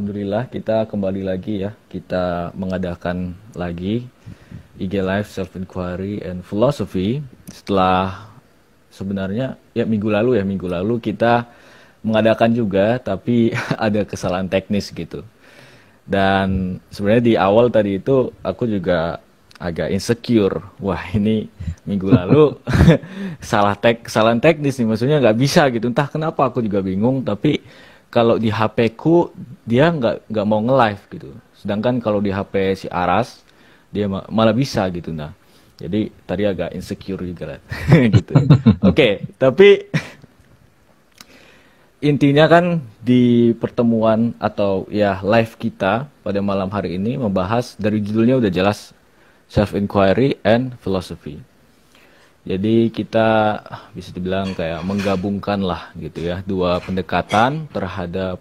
Alhamdulillah kita kembali lagi ya. Kita mengadakan lagi IG Live Self Inquiry and Philosophy setelah sebenarnya ya minggu lalu kita mengadakan juga tapi ada kesalahan teknis gitu. Dan sebenarnya di awal tadi itu aku juga agak insecure. Wah, ini minggu lalu kesalahan teknis nih, maksudnya nggak bisa gitu. Entah kenapa aku juga bingung. Tapi kalau di HP ku dia nggak mau nge-live gitu. Sedangkan kalau di HP si Aras dia malah bisa gitu. Nah, jadi tadi agak insecure juga lah. gitu. Oke, tapi intinya kan di pertemuan atau ya live kita pada malam hari ini membahas dari judulnya udah jelas self inquiry and philosophy. Jadi kita bisa dibilang kayak menggabungkan lah gitu ya dua pendekatan terhadap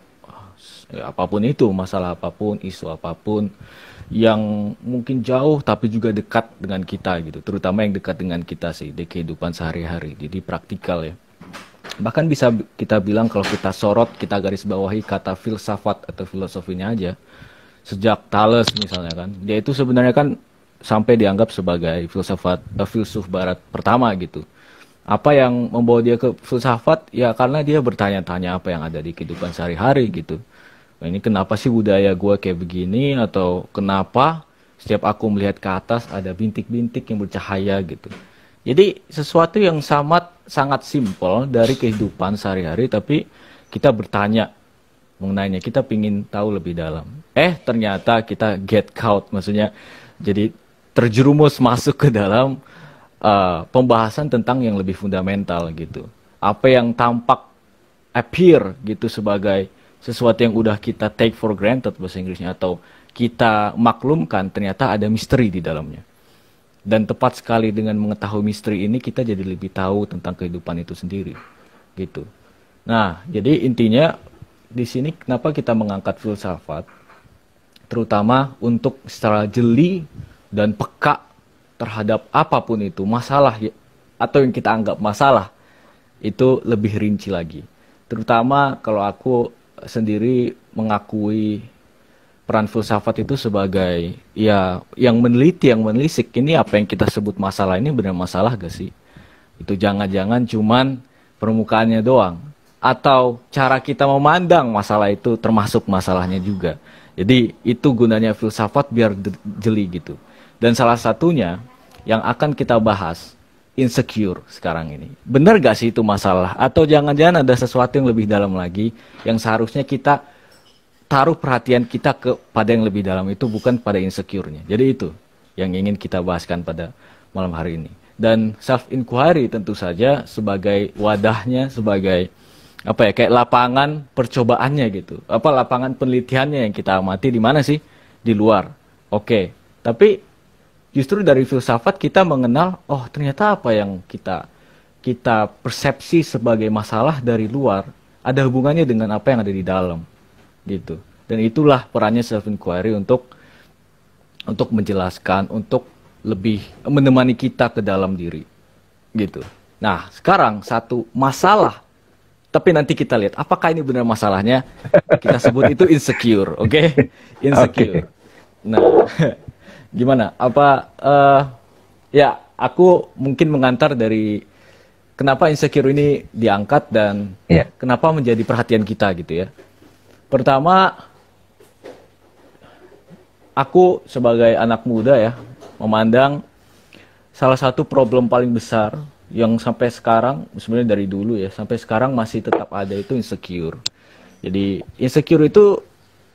ya, apapun itu, masalah apapun, isu apapun yang mungkin jauh tapi juga dekat dengan kita gitu, terutama yang dekat dengan kita sih di kehidupan sehari-hari. Jadi praktikal ya. Bahkan bisa kita bilang kalau kita sorot, kita garis bawahi kata filsafat atau filosofinya aja. Sejak Thales misalnya kan, dia itu sebenarnya kan sampai dianggap sebagai filsuf barat pertama gitu. Apa yang membawa dia ke filsafat? Ya karena dia bertanya-tanya apa yang ada di kehidupan sehari-hari gitu. Nah, ini kenapa sih budaya gue kayak begini? Atau kenapa setiap aku melihat ke atas ada bintik-bintik yang bercahaya gitu. Jadi sesuatu yang sangat simpel dari kehidupan sehari-hari, tapi kita bertanya mengenainya, kita pingin tahu lebih dalam. Ternyata kita get caught, maksudnya jadi terjerumus masuk ke dalam pembahasan tentang yang lebih fundamental gitu. Apa yang tampak appear gitu sebagai sesuatu yang udah kita take for granted bahasa Inggrisnya atau kita maklumkan, ternyata ada misteri di dalamnya. Dan tepat sekali dengan mengetahui misteri ini kita jadi lebih tahu tentang kehidupan itu sendiri, gitu. Nah, jadi intinya di sini kenapa kita mengangkat filsafat, terutama untuk secara jeli dan peka terhadap apapun itu masalah atau yang kita anggap masalah itu lebih rinci lagi. Terutama kalau aku sendiri mengakui peran filsafat itu sebagai ya yang meneliti, yang menelisik ini apa yang kita sebut masalah ini benar masalah gak sih? Itu jangan-jangan cuman permukaannya doang atau cara kita memandang masalah itu termasuk masalahnya juga. Jadi itu gunanya filsafat biar jeli gitu. Dan salah satunya yang akan kita bahas insecure sekarang ini. Benar gak sih itu masalah? Atau jangan-jangan ada sesuatu yang lebih dalam lagi yang seharusnya kita taruh perhatian kita kepada yang lebih dalam itu bukan pada insecure-nya. Jadi itu yang ingin kita bahaskan pada malam hari ini. Dan self inquiry tentu saja sebagai wadahnya, sebagai apa ya, kayak lapangan percobaannya gitu. Apa lapangan penelitiannya yang kita amati di mana sih? Di luar. Oke. Tapi justru dari filsafat kita mengenal, oh ternyata apa yang kita persepsi sebagai masalah dari luar ada hubungannya dengan apa yang ada di dalam. Gitu. Dan itulah perannya self inquiry untuk menjelaskan, untuk lebih menemani kita ke dalam diri. Gitu. Nah, sekarang satu masalah, tapi nanti kita lihat apakah ini benar masalahnya. Kita sebut itu insecure, oke? Insecure. Okay. Nah, gimana? Apa ya, aku mungkin mengantar dari kenapa insecure ini diangkat dan kenapa menjadi perhatian kita gitu ya. Pertama, aku sebagai anak muda ya, memandang salah satu problem paling besar yang sampai sekarang, sebenarnya dari dulu ya, sampai sekarang masih tetap ada itu insecure. Jadi insecure itu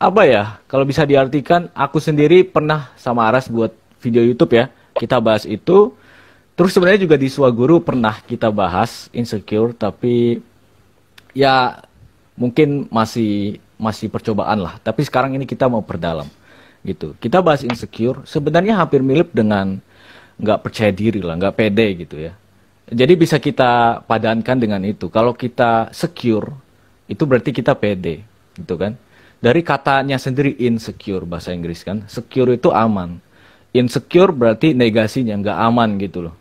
apa ya, kalau bisa diartikan, aku sendiri pernah sama Aras buat video YouTube ya, kita bahas itu. Terus sebenarnya juga di Swaguru pernah kita bahas insecure, tapi ya mungkin masih percobaan lah. Tapi sekarang ini kita mau perdalam gitu. Kita bahas insecure sebenarnya hampir mirip dengan nggak percaya diri lah, nggak pede gitu ya. Jadi bisa kita padankan dengan itu. Kalau kita secure itu berarti kita pede gitu kan. Dari katanya sendiri insecure bahasa Inggris kan. Secure itu aman. Insecure berarti negasinya nggak aman gitu loh.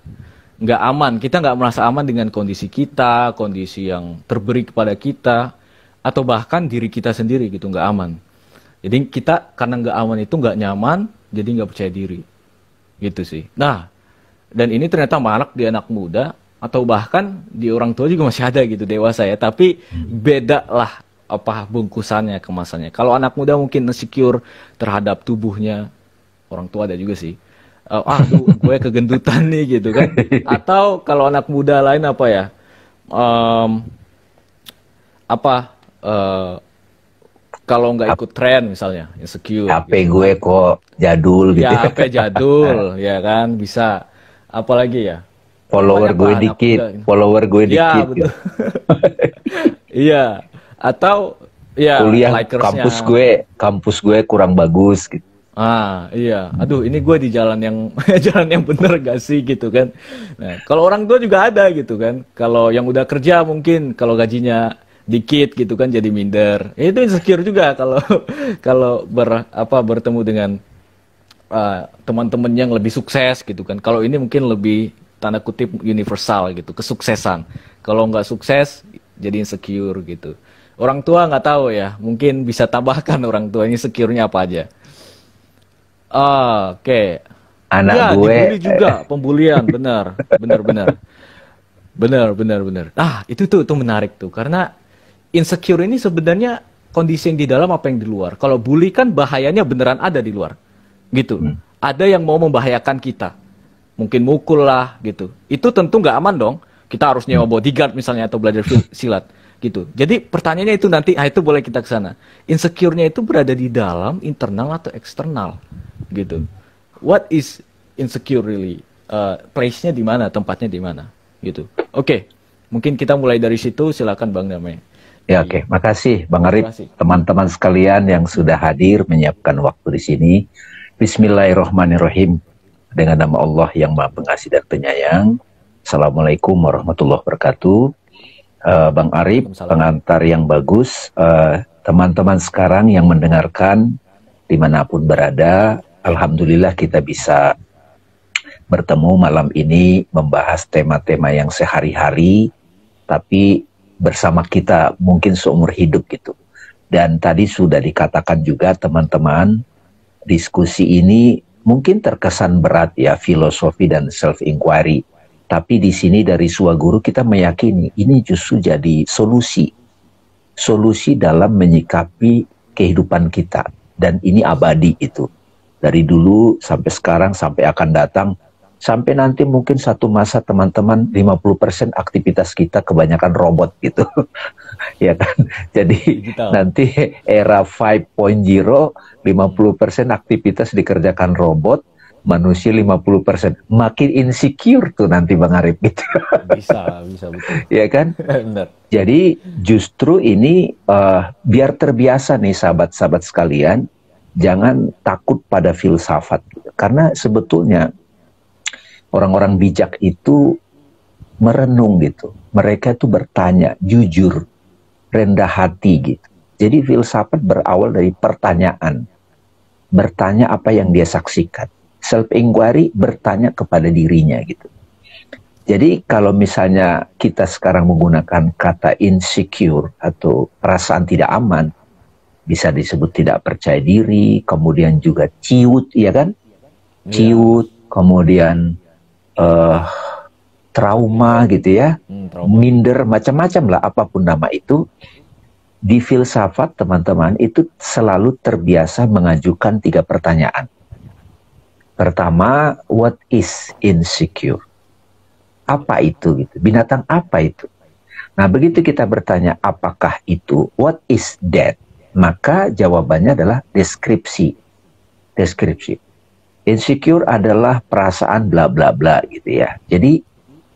Nggak aman. Kita nggak merasa aman dengan kondisi kita, kondisi yang terberi kepada kita, atau bahkan diri kita sendiri gitu, nggak aman. Jadi kita karena nggak aman itu nggak nyaman, jadi nggak percaya diri, gitu sih. Nah, dan ini ternyata marak di anak muda atau bahkan di orang tua juga masih ada gitu dewasa ya. Tapi beda lah apa bungkusannya, kemasannya. Kalau anak muda mungkin insecure terhadap tubuhnya, orang tua ada juga sih. Tuh gue kegendutan nih gitu kan. Atau kalau anak muda lain apa ya? Em, apa kalau nggak ikut tren misalnya insecure HP gitu. gue kok jadul gitu. Ya HP jadul ya kan bisa. Apalagi ya Follower banyak lah gue anak dikit, muda ini. follower gue Ya dikit gitu. betul. Iya. Atau ya Kuliah likersnya. kampus gue kurang bagus gitu. Iya. Aduh, ini gue di jalan yang jalan yang bener gak sih gitu kan. Nah, kalau orang tua juga ada gitu kan. Kalau yang udah kerja mungkin kalau gajinya dikit gitu kan jadi minder. Ya, itu insecure juga kalau kalau bertemu dengan teman-teman yang lebih sukses gitu kan. Kalau ini mungkin lebih tanda kutip universal gitu, kesuksesan. Kalau nggak sukses jadi insecure gitu. Orang tua nggak tahu ya, mungkin bisa tambahkan orang tua ini insecure-nya apa aja. Oke. Anak Ya, gue dibully juga, pembulian, benar, benar, benar, benar, benar, benar. Itu menarik tuh, karena insecure ini sebenarnya kondisi yang di dalam apa yang di luar. Kalau bully kan bahayanya beneran ada di luar, gitu. Ada yang mau membahayakan kita, mungkin mukul lah, gitu. Itu tentu nggak aman dong. Kita harus nyewa bodyguard misalnya atau belajar silat, gitu. Jadi pertanyaannya itu nanti, itu boleh kita ke sana. Insecure-nya itu berada di dalam, internal atau eksternal, gitu. What is insecure really? Place-nya di mana? Tempatnya di mana? Gitu. Oke, mungkin kita mulai dari situ. Silakan Bang Damai. ya oke. Makasih Bang Arif, Terima kasih. teman-teman sekalian yang sudah hadir menyiapkan waktu di sini. Bismillahirrahmanirrahim. Dengan nama Allah yang Maha Pengasih dan Penyayang. Assalamualaikum warahmatullahi wabarakatuh. Bang Arif, pengantar yang bagus. Teman-teman sekarang yang mendengarkan dimanapun berada, alhamdulillah kita bisa bertemu malam ini membahas tema-tema yang sehari-hari, tapi bersama kita mungkin seumur hidup gitu. Dan tadi sudah dikatakan juga teman-teman, diskusi ini mungkin terkesan berat ya, filosofi dan self-inquiry. Tapi di sini dari Suaguru kita meyakini ini justru jadi solusi. Solusi dalam menyikapi kehidupan kita. Dan ini abadi itu. Dari dulu sampai sekarang, sampai akan datang. Sampai nanti mungkin satu masa teman-teman 50% aktivitas kita kebanyakan robot gitu. Ya kan? Jadi Digital. nanti era 5.0, 50% aktivitas dikerjakan robot, manusia 50%. Makin insecure tuh nanti Bang Arif gitu. Bisa betul. Ya kan? Benar. Jadi justru ini biar terbiasa nih sahabat-sahabat sekalian, jangan takut pada filsafat. Karena sebetulnya orang-orang bijak itu merenung gitu. Mereka itu bertanya, jujur, rendah hati gitu. Jadi filsafat berawal dari pertanyaan. Bertanya apa yang dia saksikan. Self-inquiry bertanya kepada dirinya gitu. Jadi kalau misalnya kita sekarang menggunakan kata insecure atau perasaan tidak aman, bisa disebut tidak percaya diri, kemudian juga ciut, ya kan? Ciut, kemudian trauma gitu ya, minder, macam-macam lah apapun nama itu. Di filsafat teman-teman itu selalu terbiasa mengajukan 3 pertanyaan. Pertama, what is insecure? Apa itu gitu? Binatang apa itu? Nah, begitu kita bertanya apakah itu, what is that? Maka jawabannya adalah deskripsi. Deskripsi. Insecure adalah perasaan bla bla bla gitu ya. Jadi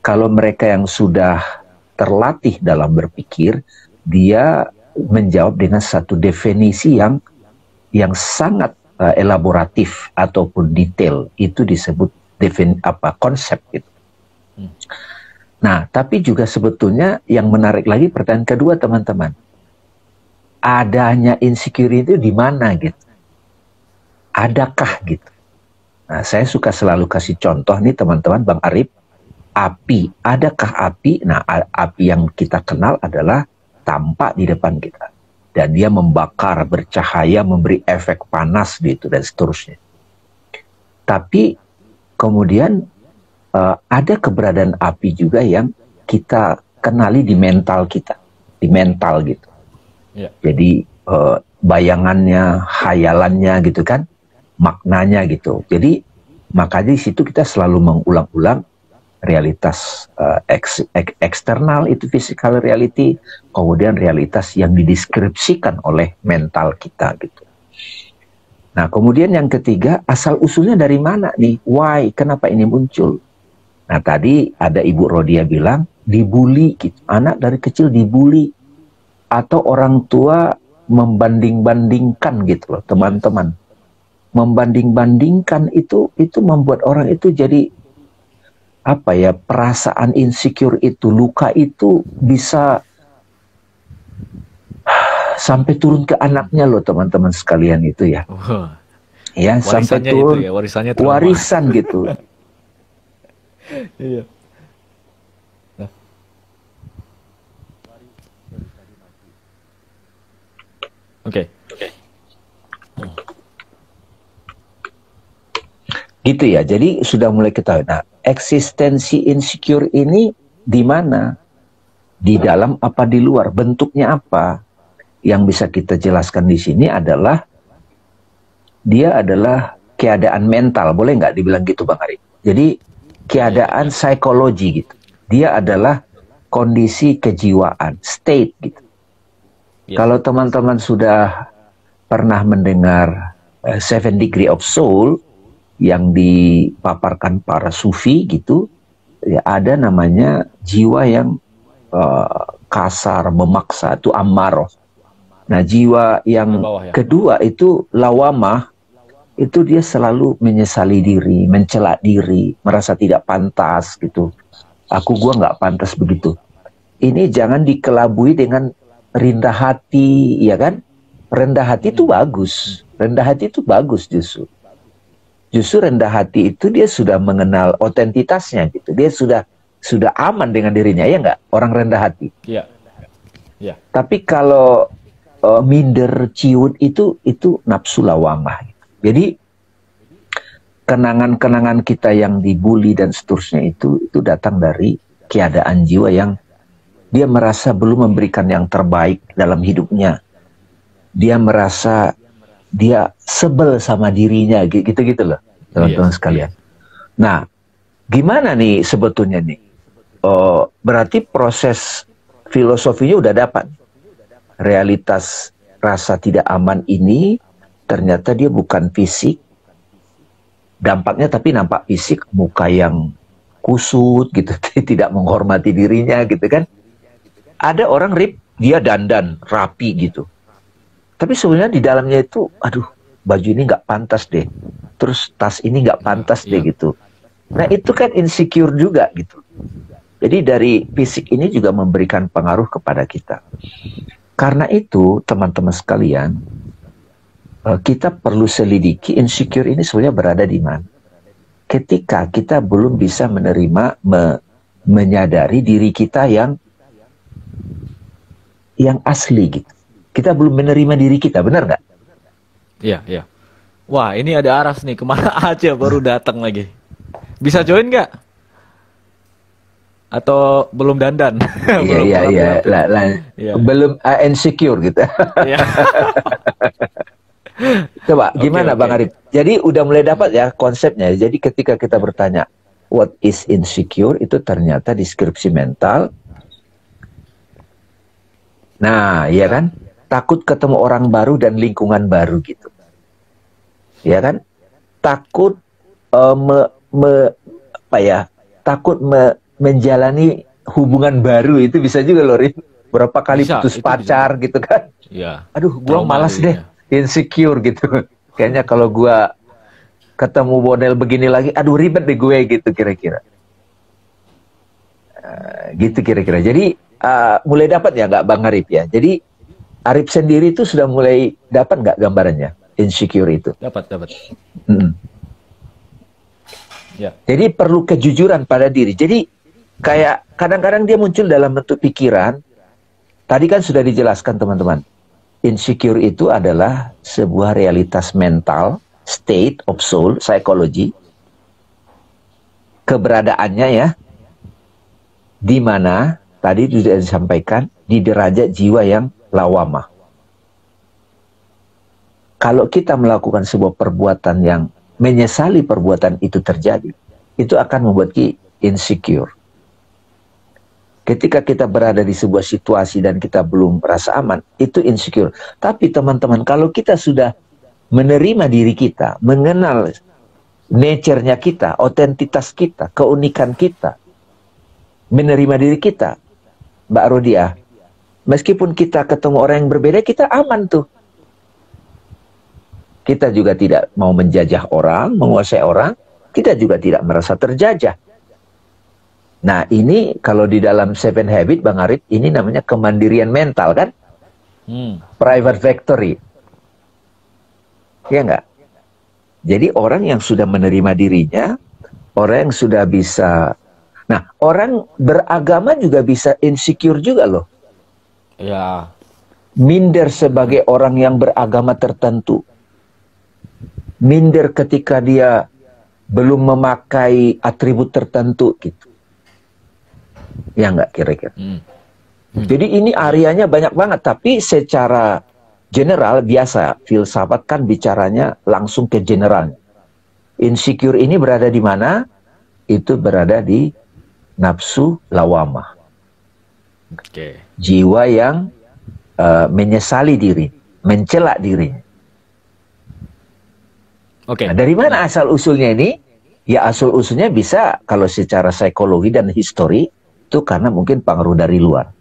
kalau mereka yang sudah terlatih dalam berpikir, dia menjawab dengan satu definisi yang sangat elaboratif ataupun detail. Itu disebut konsep gitu. Nah, tapi juga sebetulnya yang menarik lagi pertanyaan kedua teman-teman. Adanya insecurity itu di mana gitu? Adakah gitu? Nah, saya suka selalu kasih contoh nih teman-teman, Bang Arif, api. Adakah api? Nah, api yang kita kenal adalah tampak di depan kita. dan dia membakar, bercahaya, memberi efek panas gitu dan seterusnya. Tapi kemudian ada keberadaan api juga yang kita kenali di mental kita, di mental gitu. Ya. Jadi bayangannya, hayalannya gitu kan, maknanya gitu. Jadi makanya di situ kita selalu mengulang-ulang realitas eksternal itu physical reality, kemudian realitas yang dideskripsikan oleh mental kita gitu. Nah kemudian yang ketiga, asal usulnya dari mana nih? Why? Kenapa ini muncul? Nah tadi ada Ibu Rodia bilang dibully gitu. Anak dari kecil dibully atau orang tua membanding-bandingkan gitu loh teman-teman. Membanding-bandingkan itu membuat orang itu jadi apa ya, perasaan insecure itu, luka itu bisa sampai turun ke anaknya loh teman-teman sekalian itu ya. Ya sampai turun itu ya, warisannya warisan gitu. Iya. Nah. Oke. Gitu ya. Jadi sudah mulai ketahui. Nah, eksistensi insecure ini di mana? Di dalam apa di luar? Bentuknya apa? Yang bisa kita jelaskan di sini adalah dia adalah keadaan mental. Boleh nggak dibilang gitu Bang Arif? Jadi keadaan psikologi gitu. Dia adalah kondisi kejiwaan, state gitu. Kalau teman-teman sudah pernah mendengar Seven Degree of Soul yang dipaparkan para sufi gitu, ya ada namanya jiwa yang kasar, memaksa, itu ammaroh. Nah jiwa yang kedua itu lawamah, itu dia selalu menyesali diri, mencela diri, merasa tidak pantas gitu. Gua nggak pantas begitu. Ini jangan dikelabui dengan rendah hati, ya kan? Rendah hati itu bagus. Rendah hati itu bagus justru. Justru rendah hati itu dia sudah mengenal otentitasnya gitu. Dia sudah aman dengan dirinya, ya nggak? Orang rendah hati. Iya. Ya. Tapi kalau minder, ciut itu nafsu lawamah. Jadi kenangan-kenangan kita yang dibully dan seterusnya itu datang dari keadaan jiwa yang dia merasa belum memberikan yang terbaik dalam hidupnya. Dia merasa dia sebel sama dirinya, gitu-gitu loh, teman-teman sekalian. Nah, gimana nih sebetulnya nih? Berarti proses filosofinya udah dapat. Realitas rasa tidak aman ini ternyata dia bukan fisik, dampaknya tapi nampak fisik, muka yang kusut gitu, tidak menghormati dirinya gitu kan. Ada orang dia dandan rapi gitu, tapi sebenarnya di dalamnya itu, aduh baju ini nggak pantas deh, terus tas ini nggak pantas deh gitu. Nah itu kan insecure juga gitu. Jadi dari fisik ini juga memberikan pengaruh kepada kita. Karena itu teman-teman sekalian, kita perlu selidiki insecure ini sebenarnya berada di mana. Ketika kita belum bisa menerima, menyadari diri kita yang asli gitu. Kita belum menerima diri kita, benar nggak? Iya, iya. Wah, ini ada Aras nih, kemana aja baru datang lagi. Bisa join nggak? Atau belum dandan? Iya. Belum insecure gitu. Iya. Coba gimana Bang Arif? Jadi udah mulai dapat ya konsepnya. Jadi ketika kita bertanya what is insecure, itu ternyata deskripsi mental. Nah, ya kan? Takut ketemu orang baru dan lingkungan baru gitu. Ya kan? Takut takut menjalani hubungan baru, itu bisa juga loh, Rif. Berapa kali putus pacar bisa. Gitu kan? Iya. Aduh, gua malas deh. Insecure gitu. Kayaknya kalau gua ketemu model begini lagi, aduh ribet deh gue gitu kira-kira. Gitu kira-kira. Jadi mulai dapat ya nggak Bang Arif ya? Jadi Arif sendiri itu sudah mulai dapat nggak gambarannya insecure itu? Dapat. Ya. Jadi perlu kejujuran pada diri. Jadi kayak kadang-kadang dia muncul dalam bentuk pikiran. Tadi kan sudah dijelaskan teman-teman. insecure itu adalah sebuah realitas mental, state of soul, psikologi, keberadaannya ya, di mana tadi sudah disampaikan di derajat jiwa yang lawamah. Kalau kita melakukan sebuah perbuatan yang menyesali perbuatan itu terjadi, itu akan membuat kita insecure. Ketika kita berada di sebuah situasi dan kita belum merasa aman, itu insecure. Tapi teman-teman, kalau kita sudah menerima diri kita, mengenal nature-nya kita, otentitas kita, keunikan kita, menerima diri kita, Mbak Rodia, meskipun kita ketemu orang yang berbeda, kita aman tuh. Kita juga tidak mau menjajah orang, menguasai orang, kita juga tidak merasa terjajah. Nah ini kalau di dalam Seven Habits, Bang Arif, ini namanya kemandirian mental kan? Private victory. Ya enggak? Jadi orang yang sudah menerima dirinya, orang yang sudah bisa... Nah, orang beragama juga bisa insecure juga loh. Ya. Minder sebagai orang yang beragama tertentu. Minder ketika dia belum memakai atribut tertentu gitu. Ya enggak kira-kira. Jadi ini areanya banyak banget, tapi secara general biasa filsafat kan bicaranya langsung ke generalnya. Insecure ini berada di mana? Itu berada di nafsu lawamah. Jiwa yang menyesali diri, mencela dirinya. Nah, dari mana asal usulnya ini? Ya asal usulnya bisa kalau secara psikologi dan histori itu karena mungkin pengaruh dari luar.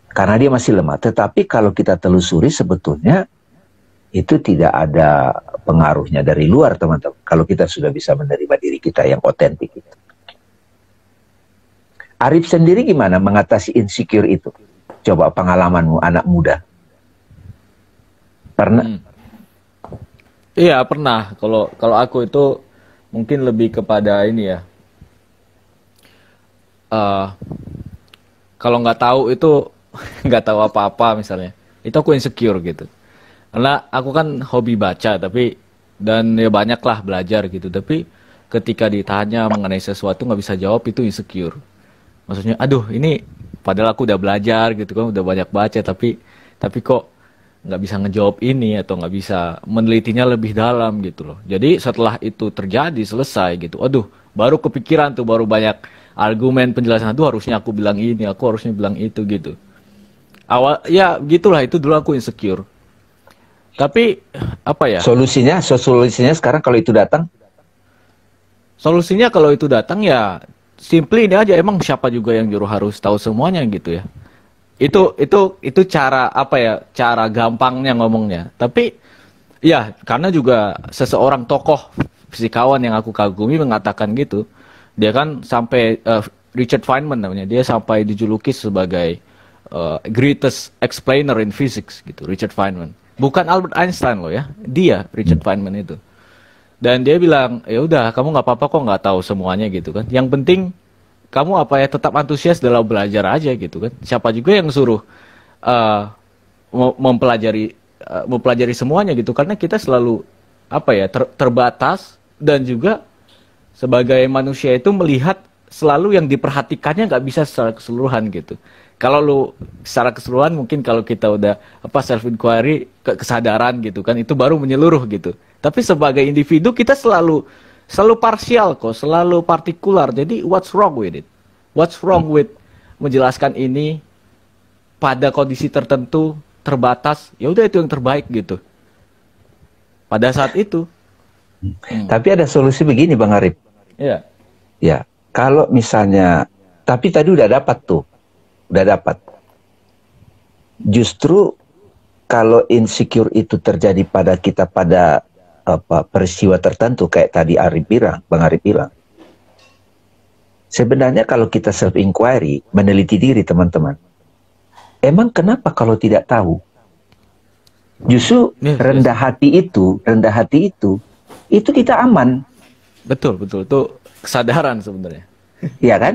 Karena dia masih lemah. Tetapi kalau kita telusuri sebetulnya itu tidak ada pengaruhnya dari luar, teman-teman. Kalau kita sudah bisa menerima diri kita yang otentik itu. Arif sendiri gimana mengatasi insecure itu? Coba pengalamanmu anak muda. Pernah? Iya pernah. Kalau aku itu mungkin lebih kepada ini ya. Kalau nggak tahu itu nggak tahu apa-apa misalnya, itu aku insecure gitu. Karena aku kan hobi baca dan ya banyak lah belajar gitu. Tapi ketika ditanya mengenai sesuatu nggak bisa jawab, itu insecure. Maksudnya, aduh ini padahal aku udah belajar gitu kan, udah banyak baca tapi kok nggak bisa ngejawab ini atau nggak bisa menelitinya lebih dalam gitu loh. Jadi setelah itu terjadi selesai gitu, aduh baru kepikiran tuh, baru banyak argumen penjelasan, tuh harusnya aku bilang ini, aku harusnya bilang itu gitu. Awal ya gitulah, itu dulu aku insecure. Tapi apa ya? Solusinya sekarang kalau itu datang? Solusinya kalau itu datang ya simply ini aja, emang siapa juga yang nyuruh harus tahu semuanya gitu ya. Itu cara apa ya? Cara gampangnya ngomongnya. Tapi ya karena juga seseorang tokoh fisikawan yang aku kagumi mengatakan gitu. Dia kan sampai Richard Feynman namanya, dia sampai dijuluki sebagai greatest explainer in physics gitu, Richard Feynman. Bukan Albert Einstein loh ya, dia Richard Feynman itu. Dan dia bilang, ya udah kamu nggak apa-apa kok nggak tahu semuanya gitu kan. Yang penting kamu apa ya, tetap antusias dalam belajar aja gitu kan. Siapa juga yang suruh mempelajari semuanya gitu, karena kita selalu apa ya terbatas, dan juga sebagai manusia itu melihat selalu yang diperhatikannya nggak bisa secara keseluruhan gitu. Kalau lu secara keseluruhan mungkin kalau kita udah apa self inquiry, kesadaran gitu kan, itu baru menyeluruh gitu. Tapi sebagai individu kita selalu parsial kok, selalu partikular. Jadi what's wrong with it? What's wrong with menjelaskan ini pada kondisi tertentu, terbatas? Ya udah itu yang terbaik gitu. Pada saat itu. Tapi ada solusi begini Bang Arif. Iya. Ya, kalau misalnya, tapi tadi udah dapat tuh. Udah dapat. Justru kalau insecure itu terjadi pada kita pada peristiwa tertentu kayak tadi Bang Arif bilang. Sebenarnya kalau kita self inquiry, meneliti diri teman-teman. Emang kenapa kalau tidak tahu? Justru rendah hati itu kita aman. Betul itu kesadaran sebenarnya. Iya kan?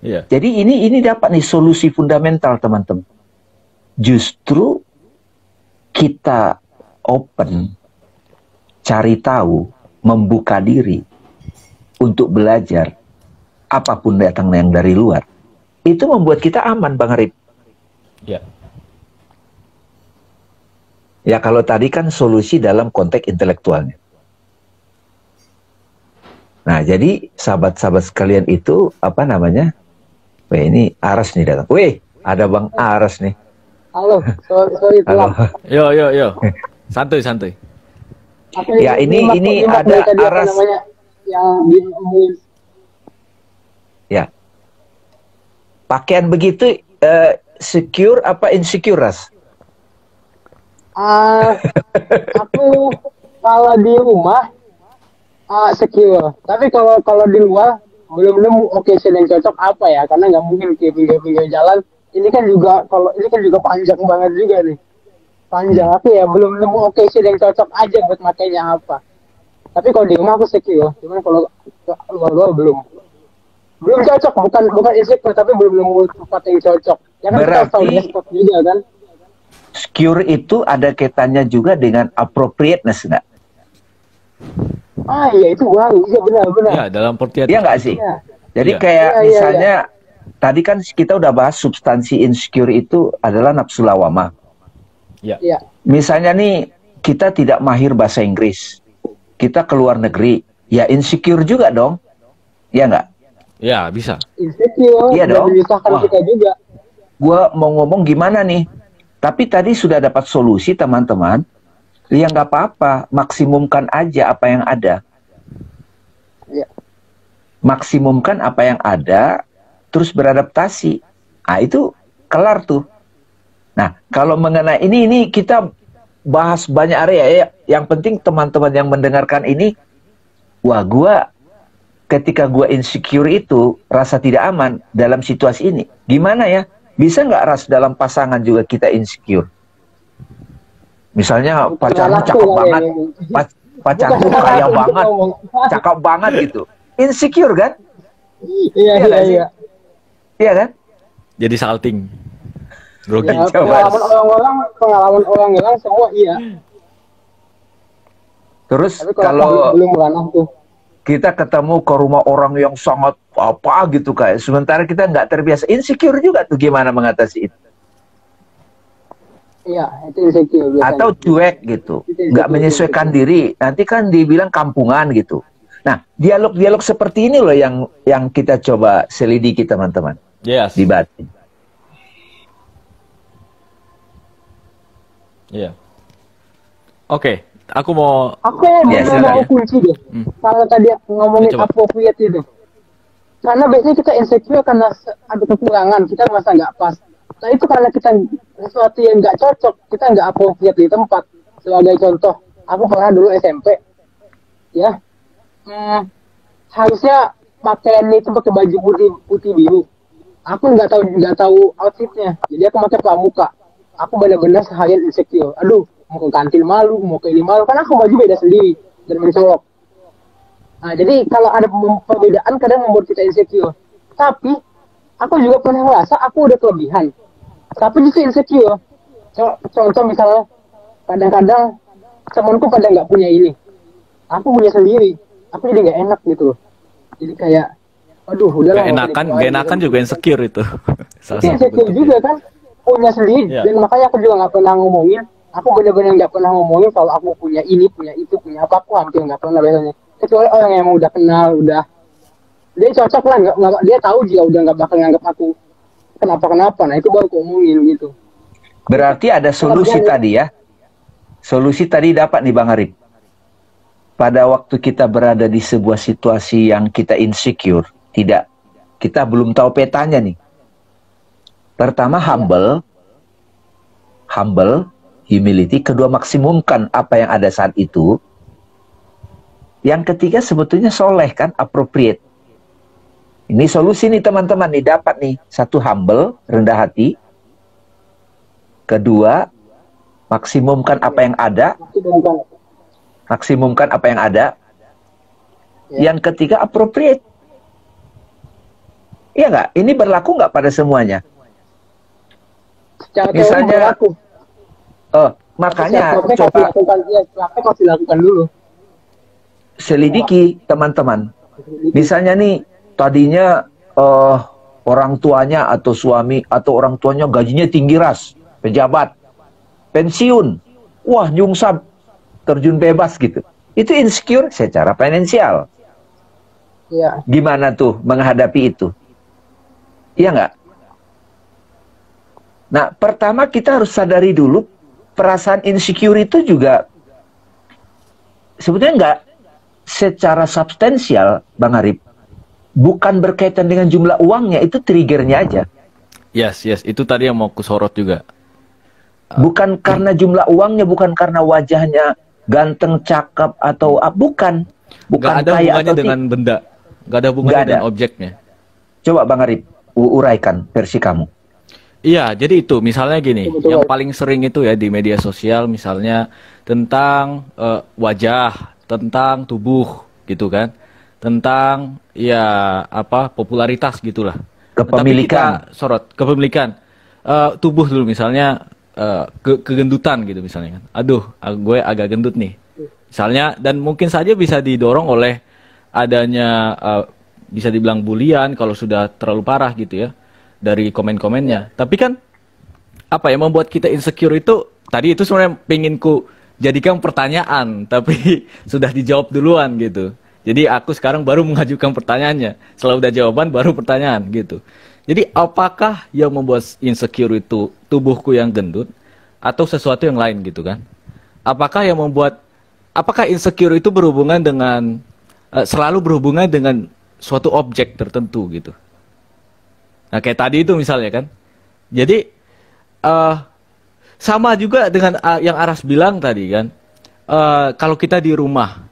Iya. Jadi ini dapat nih solusi fundamental teman-teman. Justru kita open, cari tahu, membuka diri untuk belajar apapun datang yang dari luar, itu membuat kita aman, Bang Arif. Ya. Ya kalau tadi kan solusi dalam konteks intelektualnya. Nah jadi sahabat-sahabat sekalian itu apa namanya? Wah ini Aras nih datang. Wih ada Bang Aras nih. Halo, sorry Halo. Yo. Santuy. Ya ini ada tadi, Aras. namanya, yang diomongin. Ya. Pakaian begitu secure apa insecure, Ras? Aku kalau di rumah secure, tapi kalau di luar belum nemu occasion yang cocok apa ya, karena nggak mungkin ke pinggir-pinggir jalan. Ini kan juga panjang banget juga nih, panjang. Aku ya belum nemu occasion yang cocok aja buat makainya apa. Tapi kalau di rumah aku secure, cuman kalau luar belum cocok, bukan insecure, tapi belum nemu tempat yang cocok. Ya kan kita tahu desktop juga kan. Secure itu ada kaitannya juga dengan appropriateness nggak? Iya itu iya benar. Ya, dalam pengertian. Iya nggak sih? Ya. Jadi kayak misalnya tadi kan kita udah bahas substansi insecure itu adalah nafsu lawamah. Ya. Misalnya nih kita tidak mahir bahasa Inggris, kita keluar negeri, ya insecure juga dong, ya nggak? Ya bisa. Insecure. Iya dong. Menyusahkan kita juga. Gua mau ngomong gimana nih? Tapi tadi sudah dapat solusi teman-teman. Ya nggak apa-apa, maksimumkan aja apa yang ada. Ya. Maksimumkan apa yang ada, terus beradaptasi. Nah itu kelar tuh. Nah kalau mengenai ini kita bahas banyak area ya. Yang penting teman-teman yang mendengarkan ini, wah ketika gua insecure itu rasa tidak aman dalam situasi ini. Gimana ya? Bisa nggak Ras dalam pasangan juga kita insecure? Misalnya pacarmu cakep banget, pacarmu kaya banget, cakep banget gitu. Insecure kan? Iya. Iya kan? Jadi salting. Grogi. Ya, pengalaman orang-orang semua iya. Terus Tapi kalau belum ranah tuh. kita ketemu ke rumah orang yang sangat apa gitu kayak, sementara kita nggak terbiasa, insecure juga tuh gimana mengatasi itu? Iya, itu insecure. Biasanya. Atau cuek gitu, nggak menyesuaikan diri, nanti kan dibilang kampungan gitu. Nah, dialog-dialog seperti ini loh yang kita coba selidiki teman-teman. Yes. Di batin. Iya. Oke, aku mau kunci deh. Kalau tadi ngomongin appropriate itu. Karena biasanya kita insecure karena ada kekurangan, kita merasa nggak pas. Nah itu karena kita sesuatu yang nggak cocok, kita nggak appropriate di tempat. Sebagai contoh, aku pernah dulu SMP, ya, harusnya pakaian itu pakai baju putih biru. Aku nggak tahu outfitnya, jadi aku pakai pramuka. Aku benar-benar seharian insecure. Aduh, mau ke kantin malu, mau ke ini malu, karena aku baju beda sendiri dan mencolok. Nah, jadi kalau ada perbedaan kadang membuat kita insecure. Tapi aku juga pernah merasa aku udah kelebihan. Tapi justru insecure. Contoh misalnya, kadang-kadang temanku pada nggak punya ini. Aku punya sendiri. Aku jadi nggak enak gitu loh. Jadi kayak, aduh udahlah. Gak enakan juga insecure itu. Insecure juga kan. Punya sendiri. Ya. Dan makanya aku juga nggak pernah ngomongin. Aku benar-benar nggak pernah ngomongin kalau aku punya ini, punya itu, punya apa. Aku hampir nggak pernah biasanya. Kecuali orang yang udah kenal, dia cocok lah, dia tahu dia udah nggak bakal nganggap aku kenapa. Nah itu baru aku omongin gitu. Berarti ada solusi tadi ya. Solusi tadi dapat nih Bang Arif. Pada waktu kita berada di sebuah situasi yang kita insecure, kita belum tahu petanya nih. Pertama humble, humility. Kedua maksimumkan apa yang ada saat itu. Yang ketiga sebetulnya soleh kan, appropriate. Ini solusi nih teman-teman, nih dapat nih. Satu humble, rendah hati. Kedua, maksimumkan apa yang ada. Maksimumkan apa yang ada. Ya. Yang ketiga, appropriate. Iya nggak? Ini berlaku nggak pada semuanya? Secara misalnya, makanya Praktek harus coba dilakukan, ya, praktek harus dilakukan dulu. selidiki teman-teman. Misalnya nih, tadinya orang tuanya atau suami atau orang tuanya gajinya tinggi ras, pejabat, pensiun, wah nyungsap, terjun bebas gitu. Itu insecure secara finansial. Iya. Gimana tuh menghadapi itu? Iya nggak? Nah, pertama kita harus sadari dulu, perasaan insecure itu juga sebetulnya nggak secara substansial, Bang Arif. Bukan berkaitan dengan jumlah uangnya, itu triggernya aja. Yes, itu tadi yang mau aku sorot juga. Bukan karena jumlah uangnya, bukan karena wajahnya ganteng, cakep, atau bukan. Bukan Nggak ada kaya hubungannya atau dengan benda. Nggak ada hubungannya Nggak ada. dengan objeknya. Coba Bang Arif, uraikan versi kamu. Iya, jadi itu misalnya gini, Betul. yang paling sering itu ya di media sosial misalnya tentang wajah, tentang tubuh gitu kan, tentang ya apa popularitas gitulah. Tapi Kepemilikan. kita sorot kepemilikan. Tubuh dulu misalnya kegendutan gitu misalnya kan. Aduh, gue agak gendut nih. Misalnya dan mungkin saja bisa didorong oleh adanya bisa dibilang bulian kalau sudah terlalu parah gitu ya dari komen-komennya. Tapi kan apa yang membuat kita insecure itu tadi itu sebenarnya pengen ku jadikan pertanyaan tapi sudah dijawab duluan gitu. Jadi aku sekarang baru mengajukan pertanyaannya. Setelah udah jawaban baru pertanyaan gitu. Jadi apakah yang membuat insecure itu tubuhku yang gendut atau sesuatu yang lain gitu kan? Apakah insecure itu berhubungan dengan selalu berhubungan dengan suatu objek tertentu gitu? Nah kayak tadi itu misalnya kan. Jadi sama juga dengan yang Aras bilang tadi kan. Kalau kita di rumah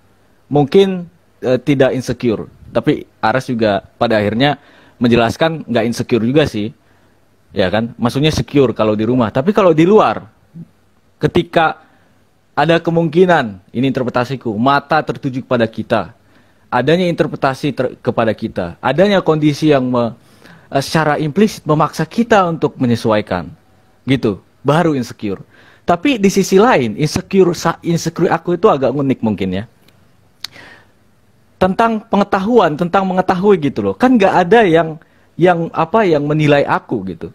mungkin tidak insecure, tapi Aras juga pada akhirnya menjelaskan nggak insecure juga sih, ya kan? Maksudnya secure kalau di rumah. Tapi kalau di luar, ketika ada kemungkinan, ini interpretasiku, mata tertuju kepada kita, adanya interpretasi kepada kita, adanya kondisi yang secara implisit memaksa kita untuk menyesuaikan, gitu, baru insecure. Tapi di sisi lain, insecure aku itu agak unik mungkin ya. Tentang pengetahuan, tentang mengetahui gitu loh. Kan nggak ada yang menilai aku gitu.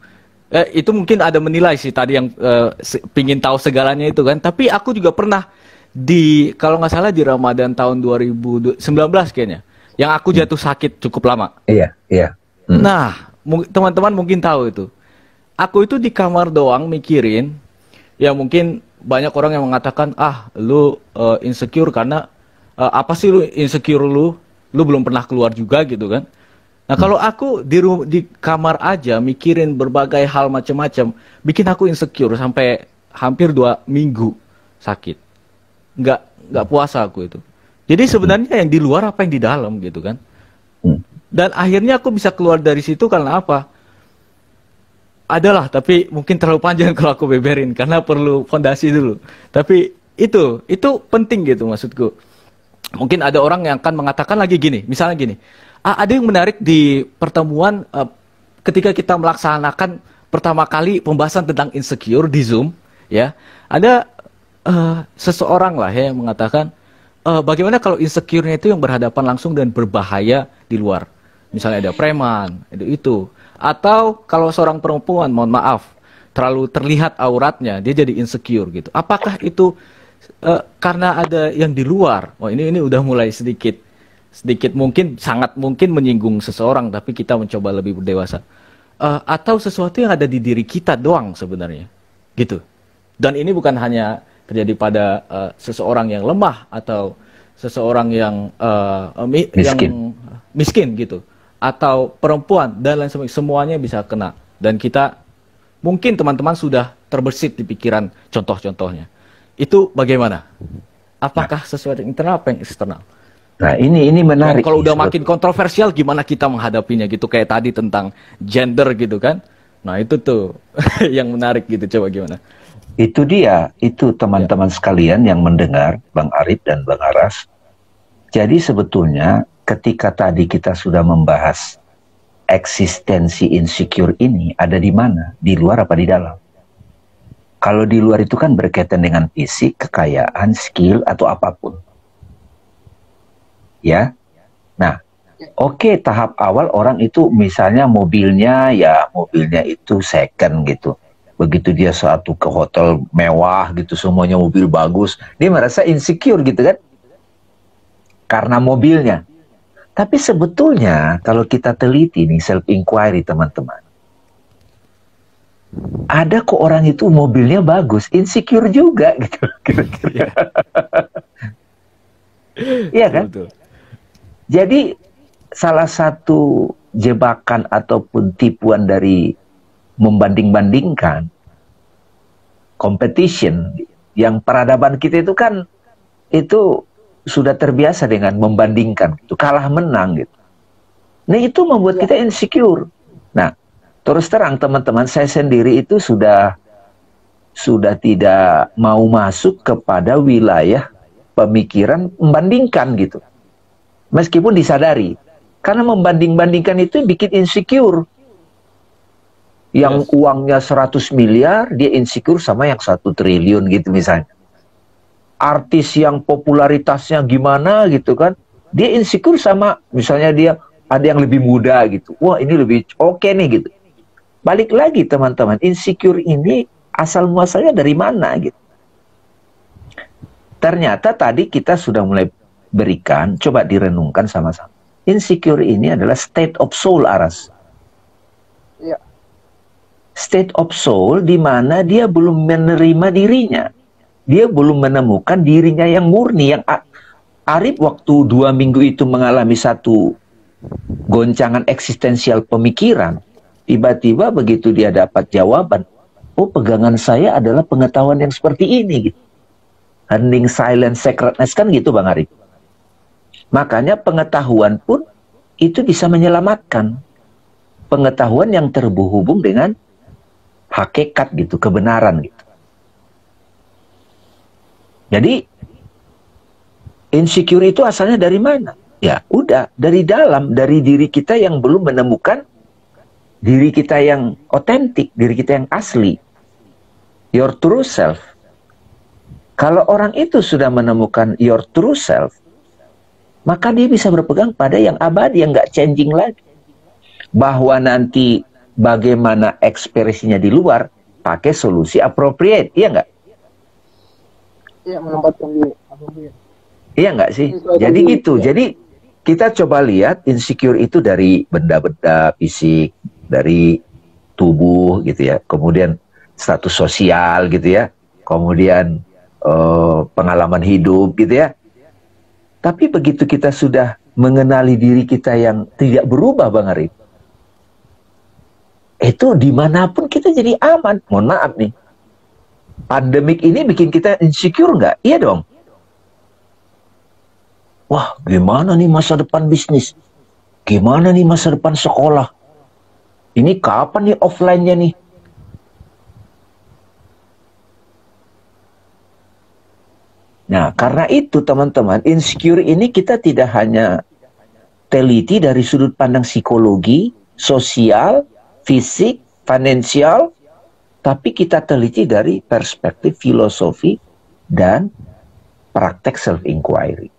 Itu mungkin ada menilai sih tadi yang pingin tahu segalanya itu kan. Tapi aku juga pernah kalau nggak salah di Ramadan tahun 2019 kayaknya, yang aku jatuh sakit cukup lama. Iya. Nah, teman-teman mungkin tahu itu. Aku itu di kamar doang mikirin, ya mungkin banyak orang yang mengatakan, lu insecure karena apa sih lu insecure lu belum pernah keluar juga gitu kan. Nah kalau aku di kamar aja mikirin berbagai hal macam-macam, bikin aku insecure sampai hampir 2 minggu sakit. Nggak puasa aku itu. Jadi sebenarnya yang di luar apa yang di dalam gitu kan. Dan akhirnya aku bisa keluar dari situ karena apa? Adalah, tapi mungkin terlalu panjang kalau aku beberin karena perlu fondasi dulu. Tapi itu penting gitu maksudku. Mungkin ada orang yang akan mengatakan lagi gini, misalnya gini. Ada yang menarik di pertemuan ketika kita melaksanakan pertama kali pembahasan tentang insecure di Zoom, ya. Ada seseorang lah ya yang mengatakan bagaimana kalau insecure-nya itu yang berhadapan langsung dan berbahaya di luar. Misalnya ada preman, itu. Atau kalau seorang perempuan, mohon maaf, terlalu terlihat auratnya, dia jadi insecure gitu. Apakah itu karena ada yang di luar? Oh ini udah mulai sedikit mungkin, sangat mungkin menyinggung seseorang, tapi kita mencoba lebih berdewasa. Atau sesuatu yang ada di diri kita doang sebenarnya, gitu. Dan ini bukan hanya terjadi pada seseorang yang lemah atau seseorang yang miskin gitu, atau perempuan dan lain sebagainya, semuanya bisa kena. Dan kita mungkin teman-teman sudah terbersit di pikiran contoh-contohnya. Itu bagaimana? Apakah sesuai dengan internal apa yang eksternal? Nah ini menarik. Dan kalau udah makin kontroversial gimana kita menghadapinya gitu, kayak tadi tentang gender gitu kan. Nah itu tuh yang menarik gitu, coba gimana? Itu dia, itu teman-teman sekalian yang mendengar, Bang Arif dan Bang Aras. Jadi sebetulnya ketika tadi kita sudah membahas eksistensi insecure ini ada di mana? Di luar apa di dalam? Kalau di luar itu kan berkaitan dengan fisik, kekayaan, skill, atau apapun. Ya. Nah, oke, tahap awal orang itu misalnya mobilnya itu second gitu. Begitu dia satu ke hotel mewah gitu, semuanya mobil bagus, dia merasa insecure gitu kan. Karena mobilnya. Tapi sebetulnya kalau kita teliti nih, self inquiry teman-teman, ada kok orang itu mobilnya bagus, insecure juga gitu. Kira-kira. Iya kan? Betul. Jadi salah satu jebakan ataupun tipuan dari membanding-bandingkan competition yang peradaban kita itu kan itu sudah terbiasa dengan membandingkan, itu kalah menang gitu. Nah itu membuat kita insecure. Nah terus terang teman-teman, saya sendiri itu sudah tidak mau masuk kepada wilayah pemikiran membandingkan gitu. Meskipun disadari, karena membanding-bandingkan itu bikin insecure. Yang uangnya 100 miliar, dia insecure sama yang 1 triliun gitu misalnya. Artis yang popularitasnya gimana gitu kan, dia insecure sama misalnya dia ada yang lebih muda gitu. Wah ini lebih oke nih gitu. Balik lagi teman-teman, insecure ini asal muasalnya dari mana gitu. Ternyata tadi kita sudah mulai berikan, coba direnungkan sama-sama. Insecure ini adalah state of soul, Aras. Iya. State of soul di mana dia belum menerima dirinya. Dia belum menemukan dirinya yang murni, yang Arif waktu 2 minggu itu mengalami satu goncangan eksistensial pemikiran. Tiba-tiba begitu dia dapat jawaban, oh pegangan saya adalah pengetahuan yang seperti ini. Gitu. Hening, silence, sacredness kan gitu Bang Arif. Makanya pengetahuan pun itu bisa menyelamatkan. Pengetahuan yang terhubung dengan hakikat gitu, kebenaran gitu. Jadi insecure itu asalnya dari mana? Ya udah dari dalam, dari diri kita yang belum menemukan diri kita yang otentik, diri kita yang asli, your true self. Kalau orang itu sudah menemukan your true self, maka dia bisa berpegang pada yang abadi, yang nggak changing lagi. Bahwa nanti bagaimana ekspresinya di luar, pakai solusi appropriate, iya nggak? Iya, menempatkan diri appropriate. Iya nggak sih? Jadi gitu. Ya. Jadi kita coba lihat insecure itu dari benda-benda fisik, dari tubuh gitu ya. Kemudian status sosial gitu ya. Kemudian pengalaman hidup gitu ya. Tapi begitu kita sudah mengenali diri kita yang tidak berubah Bang Arif, itu dimanapun kita jadi aman. Mohon maaf nih, pandemik ini bikin kita insecure nggak? Iya dong. Wah, gimana nih masa depan bisnis? Gimana nih masa depan sekolah? Ini kapan nih offline-nya nih? Nah, karena itu teman-teman, insecure ini kita tidak hanya teliti dari sudut pandang psikologi, sosial, fisik, finansial, tapi kita teliti dari perspektif filosofi dan praktek self-inquiry.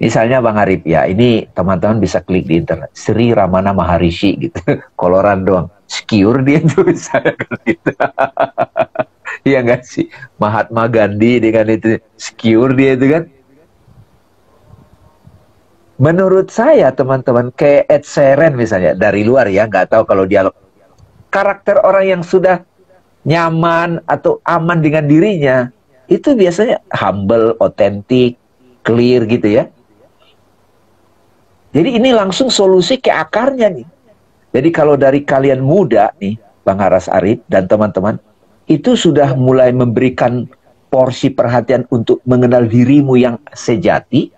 Misalnya Bang Arif ya, ini teman-teman bisa klik di internet, Sri Ramana Maharishi gitu, koloran doang, secure dia tuh misalnya gitu. Iya nggak sih? Mahatma Gandhi dengan itu, secure dia itu kan. Menurut saya teman-teman, kayak Ed Sheeran misalnya, dari luar ya, nggak tahu kalau dialog. Karakter orang yang sudah nyaman atau aman dengan dirinya, itu biasanya humble, otentik, clear gitu ya. Jadi ini langsung solusi ke akarnya nih. Jadi kalau dari kalian muda nih, Bang Aras Arif dan teman-teman, itu sudah mulai memberikan porsi perhatian untuk mengenal dirimu yang sejati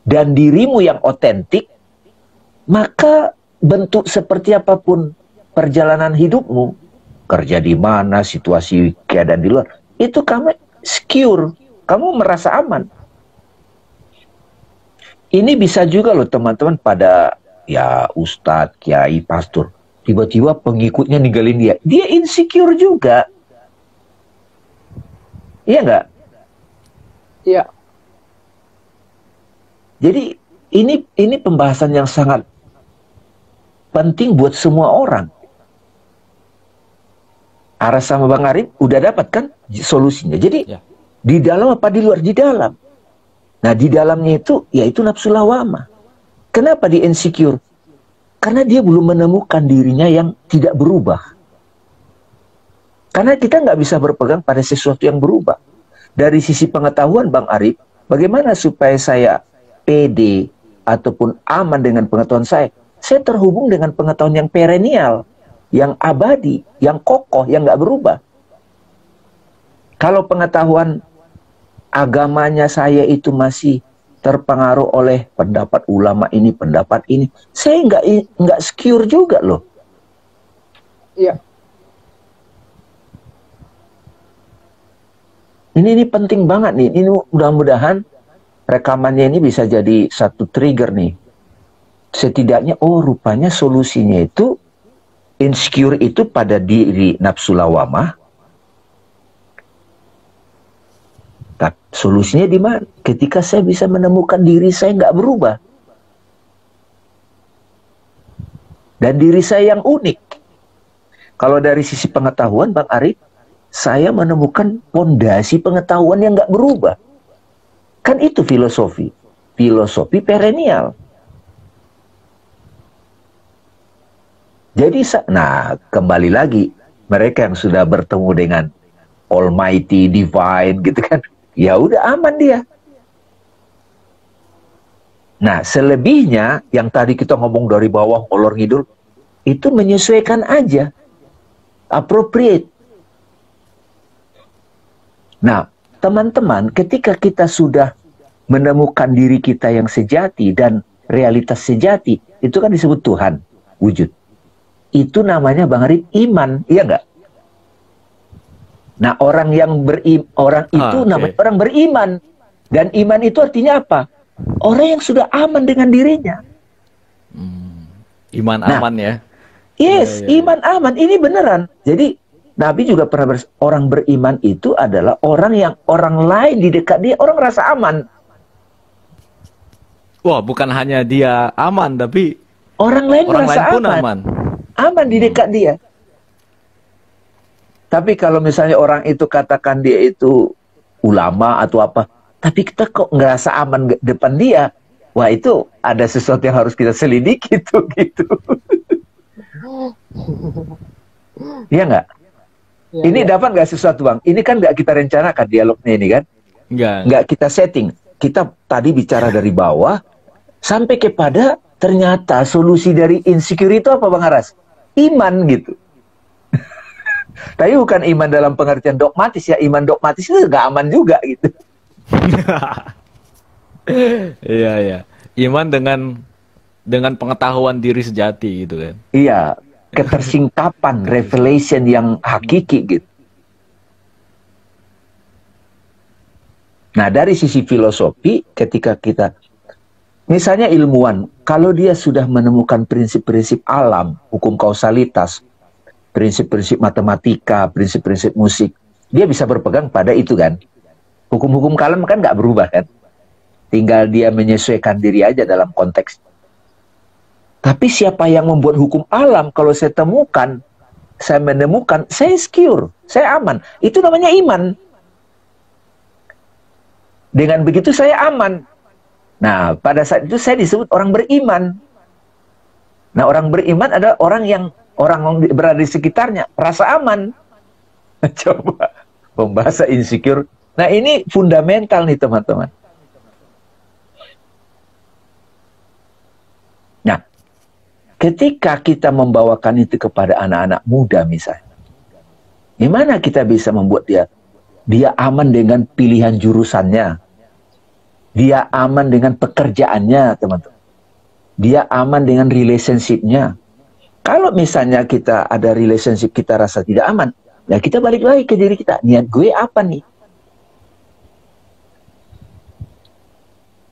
dan dirimu yang otentik, maka bentuk seperti apapun perjalanan hidupmu, kerja di mana, situasi keadaan di luar, itu kamu secure, kamu merasa aman. Ini bisa juga loh teman-teman pada ya ustadz, kiai, pastor. tiba-tiba pengikutnya ninggalin dia. Dia insecure juga. Iya nggak? Iya. Jadi ini pembahasan yang sangat penting buat semua orang. Aras sama Bang Arif udah dapat kan solusinya. Jadi Ya. di dalam apa di luar? Di dalam. Nah di dalamnya itu yaitu nafsu lawamah. Kenapa dia insecure? Karena dia belum menemukan dirinya yang tidak berubah. Karena kita nggak bisa berpegang pada sesuatu yang berubah. Dari sisi pengetahuan Bang Arif, bagaimana supaya saya pede ataupun aman dengan pengetahuan saya? Saya terhubung dengan pengetahuan yang perennial, yang abadi, yang kokoh, yang nggak berubah. Kalau pengetahuan agamanya saya itu masih terpengaruh oleh pendapat ulama ini, pendapat ini, saya nggak secure juga loh. Iya. Ini penting banget nih. Ini mudah-mudahan rekamannya ini bisa jadi satu trigger nih. Setidaknya, oh rupanya solusinya itu insecure itu pada diri nafsu lawamah. Tapi solusinya di mana? Ketika saya bisa menemukan diri saya nggak berubah. Dan diri saya yang unik. Kalau dari sisi pengetahuan, Bang Arif, saya menemukan fondasi pengetahuan yang nggak berubah. Kan itu filosofi. Filosofi perennial. Jadi, nah kembali lagi, mereka yang sudah bertemu dengan Almighty, Divine gitu kan, ya udah aman dia. Nah selebihnya yang tadi kita ngomong dari bawah ngolor ngidul, itu menyesuaikan aja. Appropriate. Nah, teman-teman, ketika kita sudah menemukan diri kita yang sejati dan realitas sejati, itu kan disebut Tuhan, wujud. Itu namanya Bang Arif iman, iya nggak? Nah, orang yang itu namanya orang beriman. Dan iman itu artinya apa? Orang yang sudah aman dengan dirinya. Iman Nah, aman ya. Yes, iman aman. Ini beneran. Jadi Nabi juga pernah orang beriman itu adalah orang yang orang lain di dekat dia, orang rasa aman. Wah, bukan hanya dia aman, tapi Orang lain orang merasa lain pun aman. aman. Aman di dekat dia. Tapi kalau misalnya orang itu katakan dia itu ulama atau apa, tapi kita kok ngerasa aman depan dia, wah itu ada sesuatu yang harus kita selidiki tuh gitu. Iya nggak? Ya, Ini dapat nggak sesuatu Bang? Ini kan nggak kita rencanakan dialognya ini kan? Nggak kita setting. Kita tadi bicara dari bawah sampai kepada ternyata solusi dari insecure itu apa Bang Aras? Iman gitu. Tapi bukan iman dalam pengertian dogmatis ya. Iman dogmatis itu nggak aman juga gitu. Iya, iya. Iman dengan pengetahuan diri sejati gitu kan. Iya, ketersingkapan, revelation yang hakiki gitu. Nah, dari sisi filosofi, ketika kita, misalnya ilmuwan, kalau dia sudah menemukan prinsip-prinsip alam, hukum kausalitas, prinsip-prinsip matematika, prinsip-prinsip musik, dia bisa berpegang pada itu kan. Hukum-hukum kalam kan nggak berubah kan. Tinggal dia menyesuaikan diri aja dalam konteks. Tapi siapa yang membuat hukum alam, kalau saya temukan, saya menemukan, saya secure, saya aman. Itu namanya iman. Dengan begitu saya aman. Nah, pada saat itu saya disebut orang beriman. Nah, orang beriman adalah orang yang berada di sekitarnya, rasa aman. Coba, pembahasan insecure. Nah, ini fundamental nih teman-teman. Nah, ketika kita membawakan itu kepada anak-anak muda misalnya, gimana kita bisa membuat dia aman dengan pilihan jurusannya, dia aman dengan pekerjaannya, teman-teman, dia aman dengan relationship-nya. Kalau misalnya kita ada relationship kita rasa tidak aman, ya kita balik lagi ke diri kita, niat gue apa nih?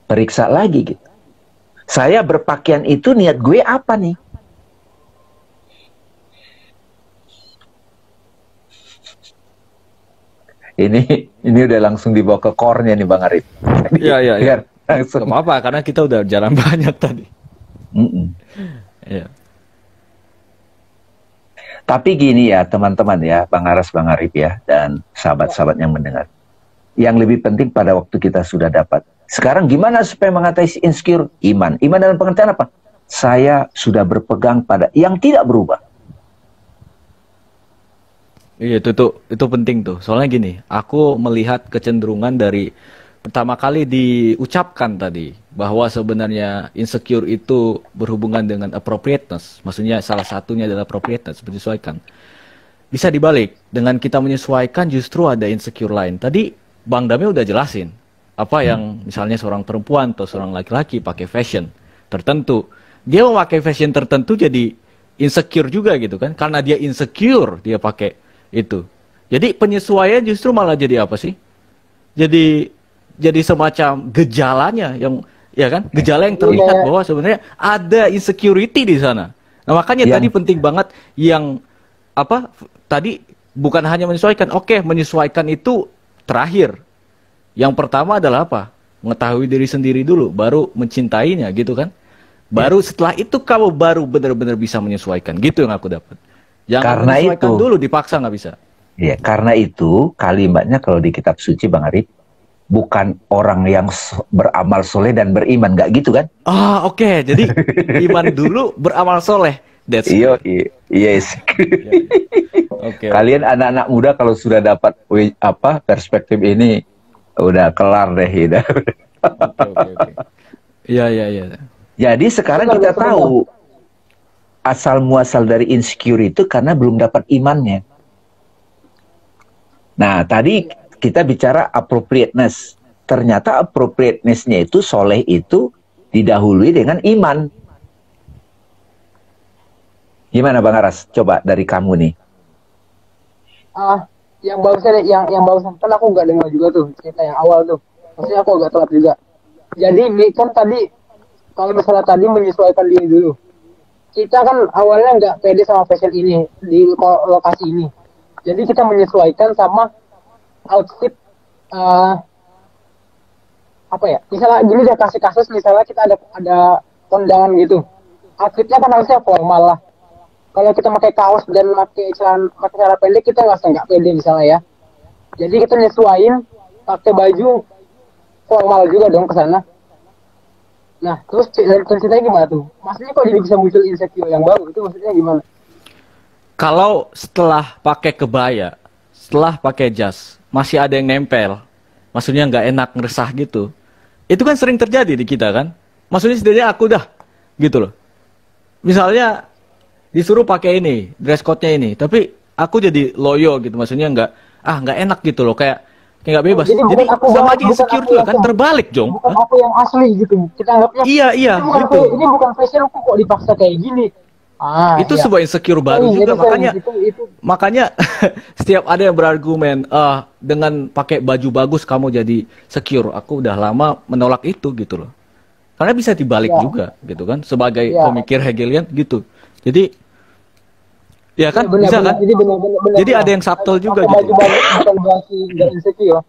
Periksa lagi gitu. Saya berpakaian itu niat gue apa nih? ini udah langsung dibawa ke core-nya nih Bang Arif. Iya, iya, iya. Biar langsung. Gak apa-apa, karena kita udah jalan banyak tadi. Mm-mm. Iya. Tapi gini ya teman-teman ya, Bang Aras, Bang Arif ya, dan sahabat-sahabat yang mendengar. Yang lebih penting pada waktu kita sudah dapat. Sekarang gimana supaya mengatasi insecure? Iman. Iman dalam pengertian apa? Saya sudah berpegang pada yang tidak berubah. Iya, itu penting tuh. Soalnya gini, aku melihat kecenderungan dari pertama kali diucapkan tadi bahwa sebenarnya insecure itu berhubungan dengan appropriateness. Maksudnya salah satunya adalah appropriateness, menyesuaikan. Bisa dibalik, dengan kita menyesuaikan justru ada insecure lain. Tadi Bang Dami udah jelasin apa yang misalnya seorang perempuan atau seorang laki-laki pakai fashion tertentu. Dia memakai fashion tertentu jadi insecure juga gitu kan. Karena dia insecure, dia pakai itu. Jadi penyesuaian justru malah jadi apa sih? Jadi semacam gejalanya yang ya kan? Gejala yang terlihat bahwa sebenarnya ada insecurity di sana. Nah, makanya tadi penting banget yang apa? Tadi bukan hanya menyesuaikan. Oke, menyesuaikan itu terakhir. Yang pertama adalah apa? Mengetahui diri sendiri dulu, baru mencintainya gitu kan? Baru setelah itu kamu baru benar-benar bisa menyesuaikan. Gitu yang aku dapat. Jangan Karena menyesuaikan itu, dulu, dipaksa nggak bisa. ya, karena itu kalimatnya kalau di kitab suci Bang Arif, bukan orang yang beramal soleh dan beriman, nggak gitu kan? Ah, oke. Jadi iman dulu, beramal soleh. That's Iya, good. yes. Oke. Kalian anak-anak muda kalau sudah dapat perspektif ini, udah kelar deh, udah. Oke. Iya, iya, iya. Jadi sekarang kita tahu asal muasal dari insecure itu karena belum dapat imannya. Nah, tadi kita bicara appropriateness. Ternyata appropriateness-nya itu, soleh itu didahului dengan iman. Gimana Bang Aras? Coba dari kamu nih. Yang bagusnya yang bagusan kan aku nggak dengar juga tuh cerita yang awal tuh. Maksudnya aku agak telat juga. Jadi ini kan tadi kalau misalnya tadi menyesuaikan diri dulu. Kita kan awalnya nggak pede sama fashion ini di lokasi ini. Jadi kita menyesuaikan sama outfit apa ya? Misalnya gini deh kasih kasus misalnya kita ada kondangan gitu. Outfitnya kan harusnya formal lah. Kalau kita pakai kaos dan pakai celana pendek kita nggak pede misalnya ya. Jadi kita nyesuaiin pakai baju formal juga dong ke sana. Nah, terus ceritanya gimana tuh? Maksudnya kok jadi bisa muncul insecure yang baru itu maksudnya gimana? Kalau setelah pakai kebaya, setelah pakai jas, masih ada yang nempel, maksudnya nggak enak, ngeresah gitu. Itu kan sering terjadi di kita kan? Maksudnya setidaknya aku dah, gitu loh. Misalnya disuruh pakai ini, dress code-nya ini, tapi aku jadi loyo gitu, maksudnya nggak enak gitu loh, kayak nggak bebas. Jadi sama aja insecure juga kan, terbalik Jong. Bukan aku yang asli gitu. Kita anggapnya iya gitu. Ini bukan fashion kok dipaksa kayak gini. Itu iya. sebuah insecure baru juga, makanya setiap ada yang berargumen dengan pakai baju bagus kamu jadi secure. Aku udah lama menolak itu gitu loh. Karena bisa dibalik juga gitu kan, sebagai pemikir Hegelian gitu. Jadi ya kan bener, bisa kan? Jadi bener. ada yang subtle juga baju gitu. Bukan berarti nggak insecure.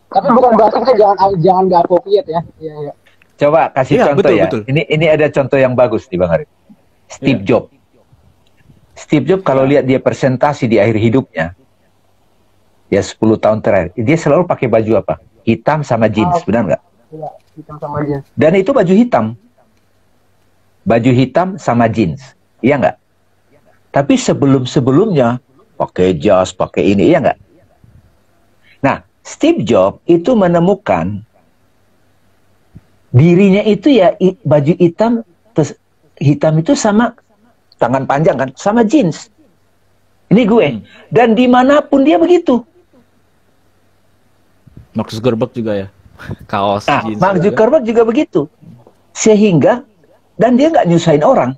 Tapi bukan berarti kita jangan nggak appropriate ya. Iya. Coba kasih contoh betul, ya. Betul. Ini ada contoh yang bagus nih Bang Arif. Steve Jobs. Steve Jobs kalau lihat dia presentasi di akhir hidupnya, ya 10 tahun terakhir, dia selalu pakai baju apa? Hitam sama jeans, benar nggak? Iya, hitam sama jeans. Dan itu baju hitam. Baju hitam sama jeans, iya nggak? Tapi sebelum-sebelumnya pakai jas, pakai ini, iya nggak? Nah, Steve Jobs itu menemukan dirinya itu ya baju hitam, hitam itu sama tangan panjang kan, sama jeans. Ini gue. Dan dimanapun dia begitu. Mark Zuckerberg juga ya, kaos jeans. Mark Zuckerberg juga begitu. Sehingga dan dia nggak nyusahin orang.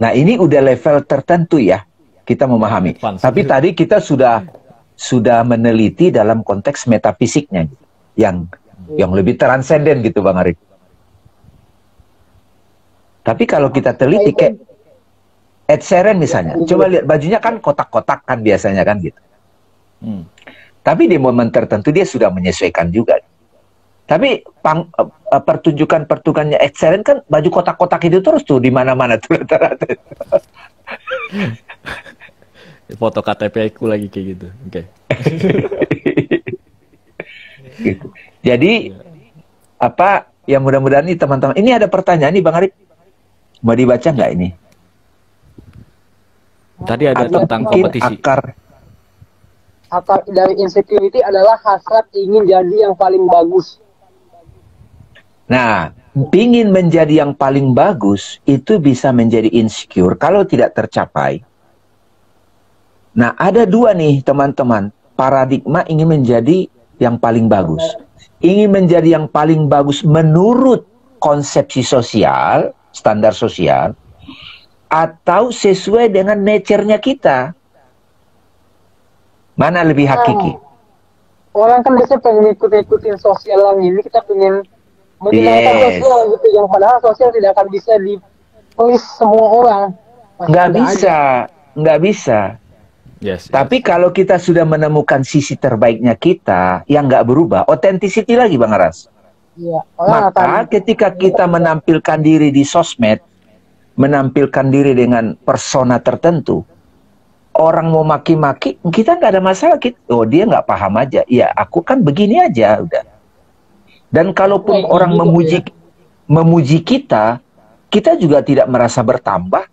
Nah ini udah level tertentu ya kita memahami. Tapi tadi kita sudah meneliti dalam konteks metafisiknya yang lebih transenden gitu Bang Arif. Tapi kalau kita teliti kayak Ed Sheeran misalnya, coba lihat bajunya kan kotak-kotak kan biasanya kan gitu. Tapi di momen tertentu dia sudah menyesuaikan juga. Tapi pertunjukannya Ed Sheeran kan baju kotak-kotak itu terus tuh di mana-mana tuh rata-rata. Foto KTP aku lagi kayak gitu. Oke. Gitu. Jadi apa ya, mudah-mudahan nih teman-teman. Ini ada pertanyaan nih Bang Arif. Mau dibaca nggak ini? Tadi ada tentang kompetisi. Akar dari insecurity adalah hasrat ingin jadi yang paling bagus. Nah, ingin menjadi yang paling bagus itu bisa menjadi insecure kalau tidak tercapai. Nah, ada dua nih teman-teman. Paradigma ingin menjadi yang paling bagus. Ingin menjadi yang paling bagus menurut konsepsi sosial, standar sosial, atau sesuai dengan nature-nya kita. Mana lebih hakiki? Orang kan biasanya pengen ikutin sosial ini, kita pengen menyenangkan sosial gitu, yang padahal sosial tidak akan bisa di-please semua orang. Nggak bisa. Yes. Tapi kalau kita sudah menemukan sisi terbaiknya kita yang nggak berubah, authenticity lagi Bang Aras. Iya. Maka ketika kita menampilkan diri di sosmed, menampilkan diri dengan persona tertentu, orang mau maki-maki, kita nggak ada masalah. Oh, dia nggak paham aja. Ya, aku kan begini aja, udah. Dan kalaupun orang memuji kita juga tidak merasa bertambah.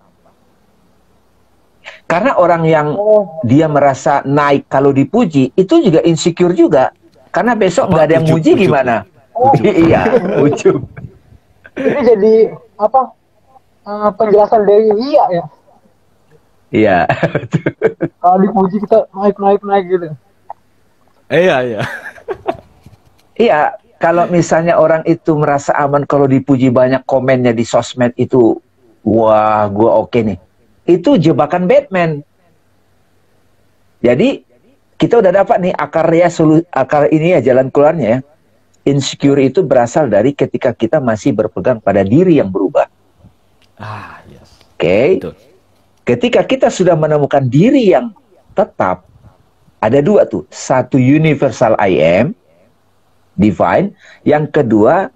Karena orang yang dia merasa naik kalau dipuji, itu juga insecure juga. Karena besok nggak ada yang muji gimana? Iya, ujub. Ini jadi apa? Penjelasan dari Iya ya. Iya. Kalau dipuji kita naik gitu. Iya. Iya, kalau misalnya orang itu merasa aman kalau dipuji, banyak komennya di sosmed itu, wah, gua oke nih. Itu jebakan Batman. Jadi kita udah dapat nih akar ini ya, jalan keluarnya ya. Insecure itu berasal dari ketika kita masih berpegang pada diri yang berubah. Yes. Oke. Ketika kita sudah menemukan diri yang tetap, ada dua tuh. Satu, universal I am, divine. Yang kedua,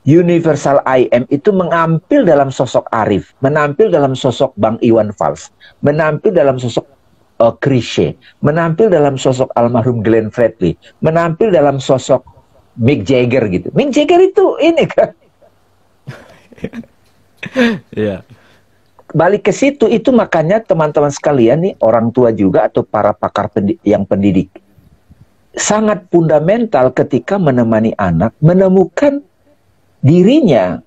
universal I am itu mengampil dalam sosok Arif, menampil dalam sosok Bang Iwan Fals, menampil dalam sosok Chrisye, menampil dalam sosok almarhum Glenn Fredly, menampil dalam sosok Mick Jagger gitu. Mick Jagger itu ini kan. Iya. Balik ke situ, itu makanya teman-teman sekalian nih, orang tua juga atau para pakar yang pendidik, sangat fundamental ketika menemani anak menemukan dirinya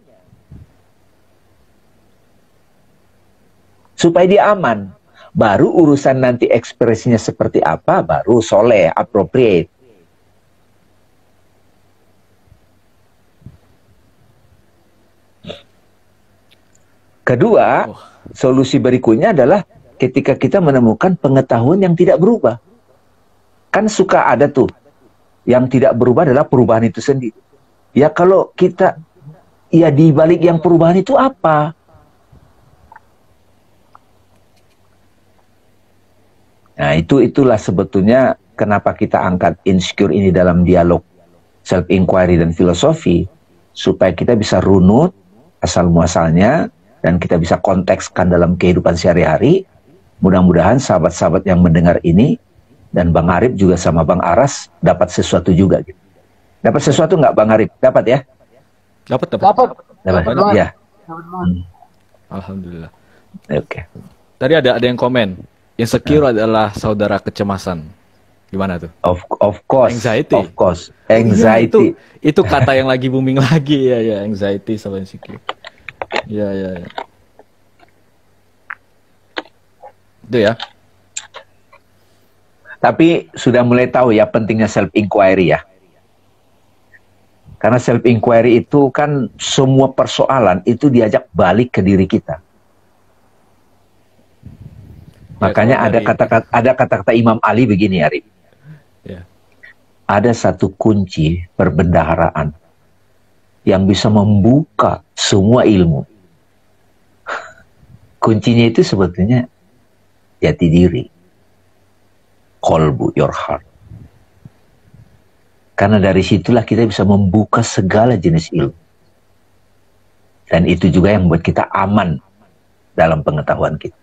supaya dia aman. Baru urusan nanti ekspresinya seperti apa, baru soleh, appropriate. Kedua, solusi berikutnya adalah ketika kita menemukan pengetahuan yang tidak berubah. Kan suka ada tuh, yang tidak berubah adalah perubahan itu sendiri. Ya kalau kita, ya di balik yang perubahan itu apa? Nah itulah sebetulnya kenapa kita angkat insecure ini dalam dialog self-inquiry dan filosofi, supaya kita bisa runut asal-muasalnya, dan kita bisa kontekskan dalam kehidupan sehari-hari. Mudah-mudahan sahabat-sahabat yang mendengar ini, dan Bang Arif juga sama Bang Aras, dapat sesuatu juga. Gitu. Dapat sesuatu nggak Bang Arif? Dapat ya? Dapat. Ya. Alhamdulillah. Oke. Tadi ada yang komen, insecure adalah saudara kecemasan. Gimana tuh? Of course. Anxiety. Of course. Anxiety. Itu kata yang lagi booming lagi ya, anxiety sama insecure. Ya. Itu ya. Tapi sudah mulai tahu ya pentingnya self-inquiry ya. Karena self-inquiry itu kan semua persoalan itu diajak balik ke diri kita. Makanya ada kata-kata Imam Ali begini, Arif. Ya. Ada satu kunci perbendaharaan yang bisa membuka semua ilmu. Kuncinya itu sebetulnya jati diri, kolbu, your heart. Karena dari situlah kita bisa membuka segala jenis ilmu. Dan itu juga yang membuat kita aman dalam pengetahuan kita.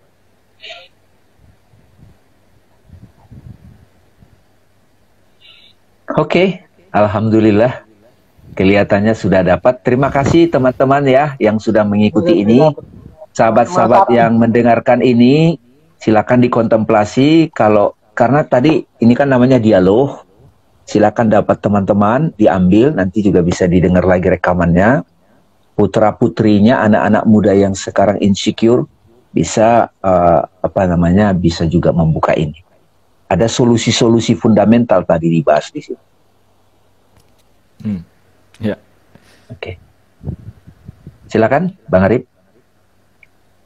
Oke, alhamdulillah. Kelihatannya sudah dapat. Terima kasih teman-teman ya yang sudah mengikuti ini. Sahabat-sahabat yang mendengarkan ini, silakan dikontemplasi. Karena tadi ini kan namanya dialog. Silakan dapat teman-teman diambil, nanti juga bisa didengar lagi rekamannya. Putra-putrinya, anak-anak muda yang sekarang insecure bisa bisa juga membuka ini. Ada solusi-solusi fundamental tadi dibahas di sini. Ya. Oke. Silakan, Bang Arif.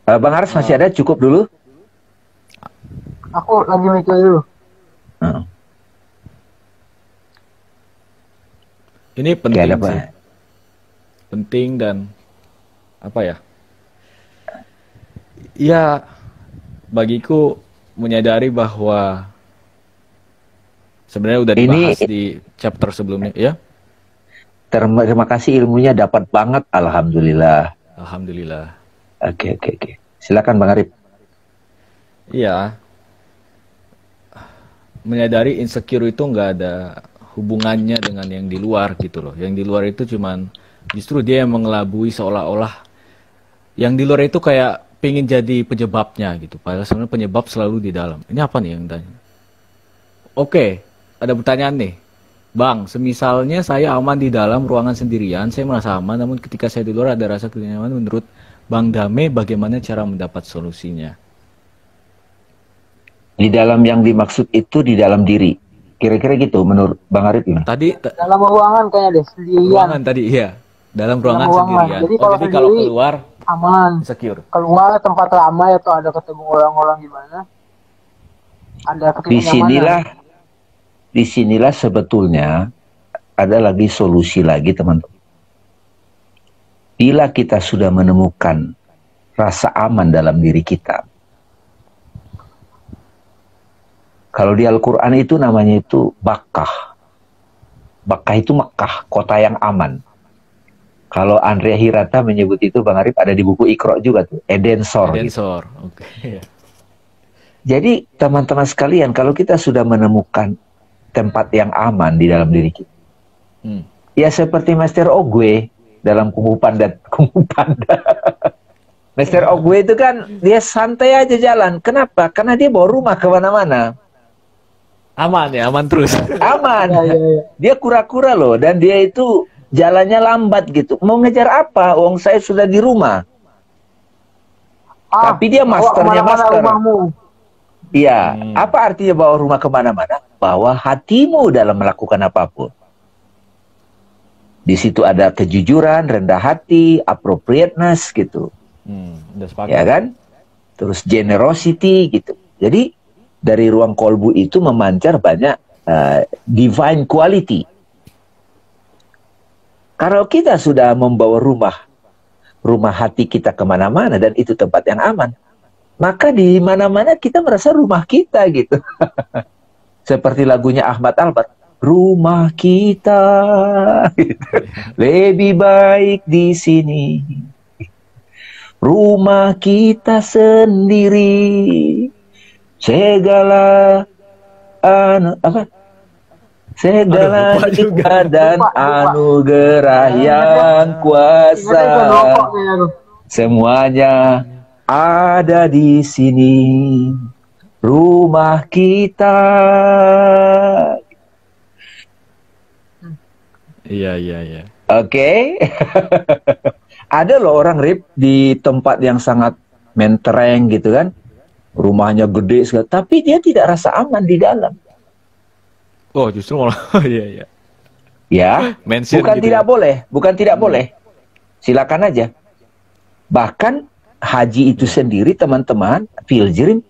Bang Aris masih ada? Cukup dulu. Aku lagi mikir dulu. Ini penting Oke, sih. Penting dan apa ya? Ya, bagiku menyadari bahwa sebenarnya udah dibahas di chapter sebelumnya, ya. Terima kasih, ilmunya dapat banget, alhamdulillah. Alhamdulillah. Oke. Silakan Bang Arif. Iya. Menyadari insecure itu nggak ada hubungannya dengan yang di luar gitu loh. Yang di luar itu cuman justru dia yang mengelabui seolah-olah yang di luar itu kayak pengen jadi penyebabnya gitu. Padahal sebenarnya penyebab selalu di dalam. Ini apa nih yang tanya? Oke, ada pertanyaan nih. Bang, semisalnya saya aman di dalam ruangan sendirian, saya merasa aman, namun ketika saya di luar ada rasa ketidaknyamanan, menurut Bang Dame, bagaimana cara mendapat solusinya? Di dalam yang dimaksud itu di dalam diri. Kira-kira gitu menurut Bang Arif ini. Tadi dalam ruangan kayaknya deh, sendirian. Ruangan tadi, iya. Dalam ruangan sendirian. Jadi Jadi kalau keluar aman. secure. Keluar tempat ramai atau ada ketemu orang-orang gimana? Ada ketidaknyamanan. Disinilah sebetulnya ada lagi solusi lagi teman-teman. Bila kita sudah menemukan rasa aman dalam diri kita. Kalau di Al-Quran itu namanya itu Bakkah. Bakkah itu Mekah, kota yang aman. Kalau Andrea Hirata menyebut itu, Bang Arif, ada di buku Iqra juga tuh, Edensor. Edensor, gitu. oke. Jadi teman-teman sekalian, kalau kita sudah menemukan tempat yang aman di dalam diri kita, ya seperti Master Ogwe dalam Kungfu Panda. Master Ogwe itu kan dia santai aja jalan. Kenapa? Karena dia bawa rumah kemana-mana. Aman ya, aman terus. Aman. Dia kura-kura loh, dan dia itu jalannya lambat gitu. Mau ngejar apa? Wong saya sudah di rumah. Tapi dia masternya master. Iya. Apa artinya bawa rumah kemana-mana? Bawa hatimu dalam melakukan apapun. Di situ ada kejujuran, rendah hati, appropriateness gitu. Ya kan? Terus generosity gitu. Jadi dari ruang kolbu itu memancar banyak divine quality. Kalau kita sudah membawa rumah hati kita kemana-mana dan itu tempat yang aman, maka di mana-mana kita merasa rumah kita gitu. Seperti lagunya Ahmad Albar, rumah kita lebih baik di sini. Rumah kita sendiri, segala segala nikmat dan anugerah yang kuasa, semuanya ada di sini. Rumah kita. Iya. Oke. Ada loh orang Rip di tempat yang sangat mentereng gitu kan. Rumahnya gede sekali, tapi dia tidak rasa aman di dalam. Oh, justru malah iya. Ya, bukan gitu tidak boleh, bukan tidak boleh. Silakan aja. Bahkan haji itu sendiri teman-teman, pilgrim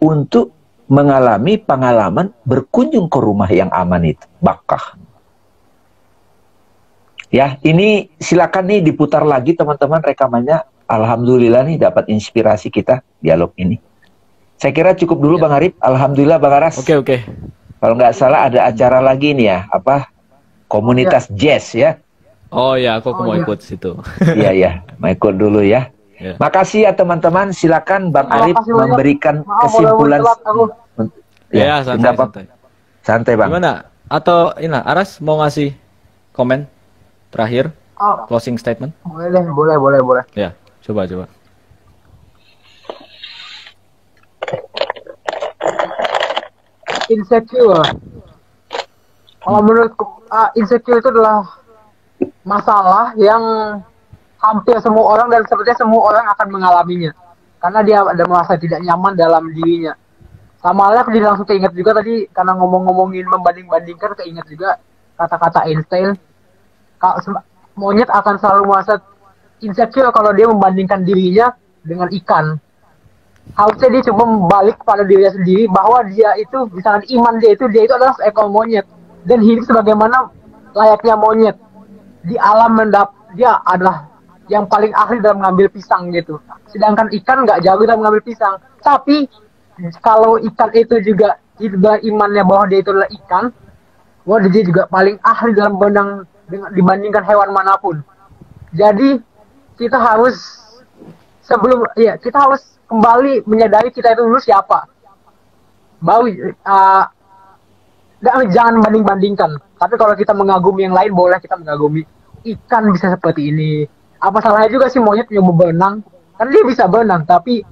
untuk mengalami pengalaman berkunjung ke rumah yang aman itu, Bakkah. Ya, ini silakan nih diputar lagi teman-teman rekamannya. Alhamdulillah nih dapat inspirasi kita dialog ini. Saya kira cukup dulu Ya. Bang Arif. Alhamdulillah Bang Aras. Oke. Kalau nggak salah ada acara lagi nih ya, apa komunitas jazz ya. Oh ya, aku mau iya. ikut situ. Iya, mau ikut dulu ya. Ya. Makasih ya teman-teman. Silakan Bang Terima Arif kasih banyak. memberikan Maaf, kesimpulan. boleh telat aku. Ya, nggak santai, apa-apa. santai. Santai Bang. Gimana? Atau Aras mau ngasih komen terakhir, Oh, closing statement? boleh deh, boleh. Ya, coba. Insecure. Kalau menurutku, insecure itu adalah masalah yang hampir semua orang dan sepertinya semua orang akan mengalaminya. Karena dia ada merasa tidak nyaman dalam dirinya. Sama halnya aku jadi langsung keinget juga tadi, karena ngomongin membanding-bandingkan, keinget juga kata-kata Einstein. Monyet akan selalu merasa insecure kalau dia membandingkan dirinya dengan ikan. Harusnya dia coba balik pada dirinya sendiri bahwa dia itu, misalnya iman dia itu adalah seekor monyet dan hidup sebagaimana layaknya monyet di alam dia adalah yang paling ahli dalam mengambil pisang gitu. Sedangkan ikan nggak jago dalam mengambil pisang. Tapi kalau ikan itu juga hidup imannya bahwa dia itu adalah ikan, bahwa dia juga paling ahli dalam dibandingkan hewan manapun. Jadi kita harus kita harus kembali menyadari kita itu dulu siapa. Jangan banding-bandingkan. Tapi kalau kita mengagumi yang lain, boleh kita mengagumi. Ikan bisa seperti ini. Apa salahnya juga sih monyet yang berenang? Kan dia bisa berenang, tapi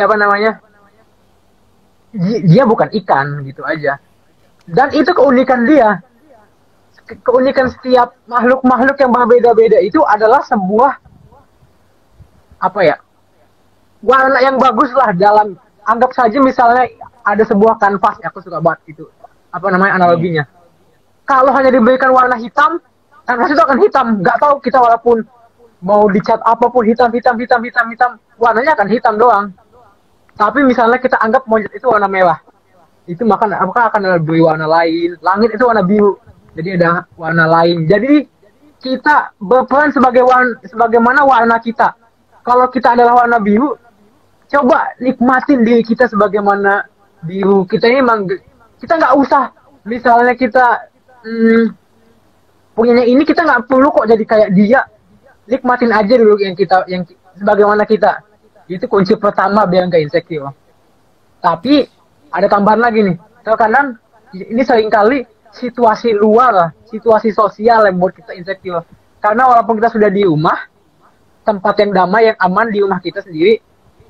apa namanya? Dia bukan ikan gitu aja. Dan itu keunikan dia. Keunikan setiap makhluk-makhluk yang berbeda-beda itu adalah sebuah warna yang bagus lah dalam, anggap saja misalnya ada sebuah kanvas, aku suka banget itu analoginya. Kalau hanya diberikan warna hitam, kanvas itu akan hitam, nggak tahu kita walaupun mau dicat apapun hitam, warnanya akan hitam doang. Tapi misalnya kita anggap monyet itu warna merah, itu maka akan lebih warna lain. Langit itu warna biru, jadi ada warna lain. Jadi kita berperan sebagaimana warna kita. Kalau kita adalah warna biru, coba nikmatin diri kita sebagaimana biru kita ini. Emang kita nggak usah, misalnya kita punyanya ini, kita nggak perlu kok jadi kayak dia. Nikmatin aja dulu yang sebagaimana kita. Itu kunci pertama biar nggak insecure. Tapi ada tambahan lagi nih. Terkadang ini seringkali situasi luar, situasi sosial yang membuat kita insecure. Karena walaupun kita sudah di rumah, tempat yang damai, yang aman di rumah kita sendiri,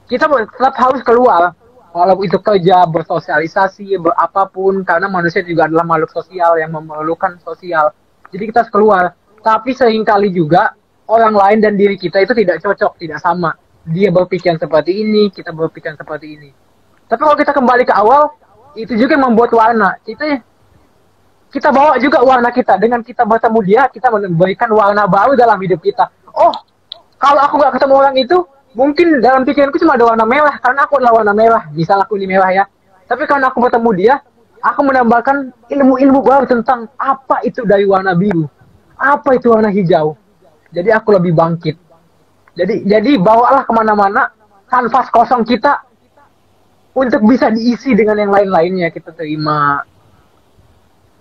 kita tetap harus keluar. Walaupun itu kerja, bersosialisasi, berapapun, karena manusia juga adalah makhluk sosial yang memerlukan sosial. Jadi kita harus keluar. Tapi seringkali juga orang lain dan diri kita itu tidak cocok, tidak sama. Dia berpikiran seperti ini, kita berpikiran seperti ini. Tapi kalau kita kembali ke awal, itu juga yang membuat warna. Kita bawa juga warna kita. Dengan kita bertemu dia, kita memberikan warna baru dalam hidup kita. Oh, kalau aku nggak ketemu orang itu, mungkin dalam pikiranku cuma ada warna merah, karena aku adalah warna merah. Misal aku ini merah ya. Tapi karena aku bertemu dia, aku menambahkan ilmu-ilmu baru tentang apa itu dari warna biru, apa itu warna hijau. Jadi aku lebih bangkit. Jadi bawalah kemana-mana kanvas kosong kita untuk bisa diisi dengan yang lain-lainnya. Kita terima.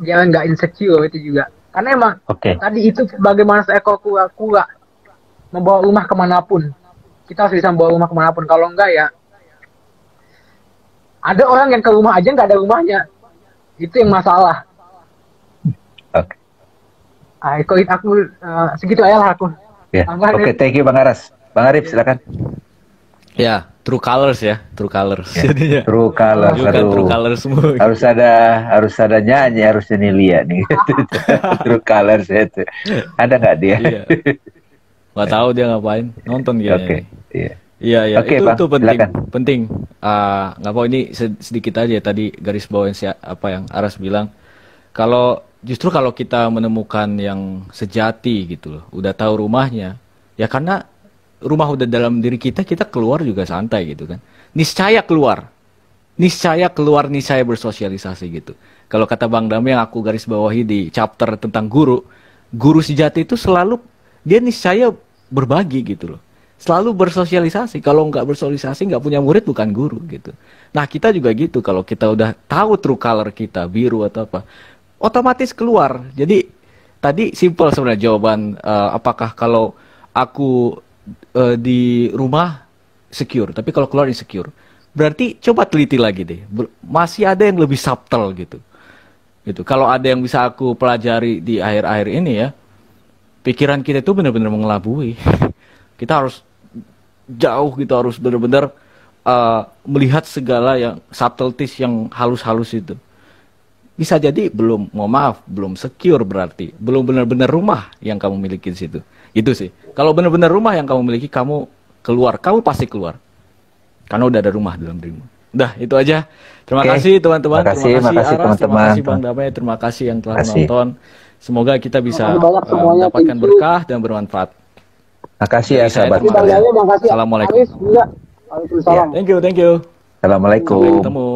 Jangan nggak insecure itu juga. Karena emang tadi itu bagaimana seekor kura-kura membawa rumah kemanapun. Kita harus bisa membawa rumah kemanapun. Kalau enggak ya, ada orang yang ke rumah aja nggak ada rumahnya. Itu yang masalah. Aku segitu aja lah aku. Ya. Thank you Bang Aras. Bang Arif silakan. Ya, true colors ya, true colors. Ya, true colors. True colors semua. Harus ada nyanyi, harus ini lihat nih. True colors itu. Ada nggak dia? Iya. Nggak tahu dia ngapain, nonton dia. Iya. Oke, itu penting. Silakan. Penting. Nggak apa, ini sedikit aja tadi garis bawain apa yang Aras bilang. Justru kalau kita menemukan yang sejati gitu loh, udah tahu rumahnya, ya karena rumah udah dalam diri kita keluar juga santai gitu kan. Niscaya keluar, niscaya bersosialisasi gitu. Kalau kata Bang Dami yang aku garis bawahi di chapter tentang guru, guru sejati itu selalu dia niscaya berbagi gitu loh. Selalu bersosialisasi. Kalau nggak bersosialisasi, nggak punya murid, bukan guru gitu. Nah, kita juga gitu. Kalau kita udah tahu true color kita, biru atau apa, otomatis keluar. Jadi, tadi simple sebenarnya jawaban, apakah kalau aku di rumah secure, tapi kalau keluar insecure. Berarti coba teliti lagi deh. Masih ada yang lebih subtle gitu. Gitu. Kalau ada yang bisa aku pelajari di akhir-akhir ini ya, pikiran kita itu benar-benar mengelabui. Kita harus jauh, kita harus benar-benar melihat segala yang subtleties yang halus-halus itu. Bisa jadi belum, mohon maaf, belum secure berarti. Belum benar-benar rumah yang kamu miliki di situ. Itu sih. Kalau benar-benar rumah yang kamu miliki, kamu keluar. Kamu pasti keluar. Karena udah ada rumah dalam dirimu. Udah, itu aja. Terima kasih teman-teman. Terima kasih Aras, teman-teman. terima kasih Bang Damai, terima kasih yang telah menonton. Semoga kita bisa semuanya, mendapatkan berkah dan bermanfaat. Makasih ya sahabat. Assalamualaikum. Waalaikumsalam. Thank you. Assalamualaikum. Sampai ketemu.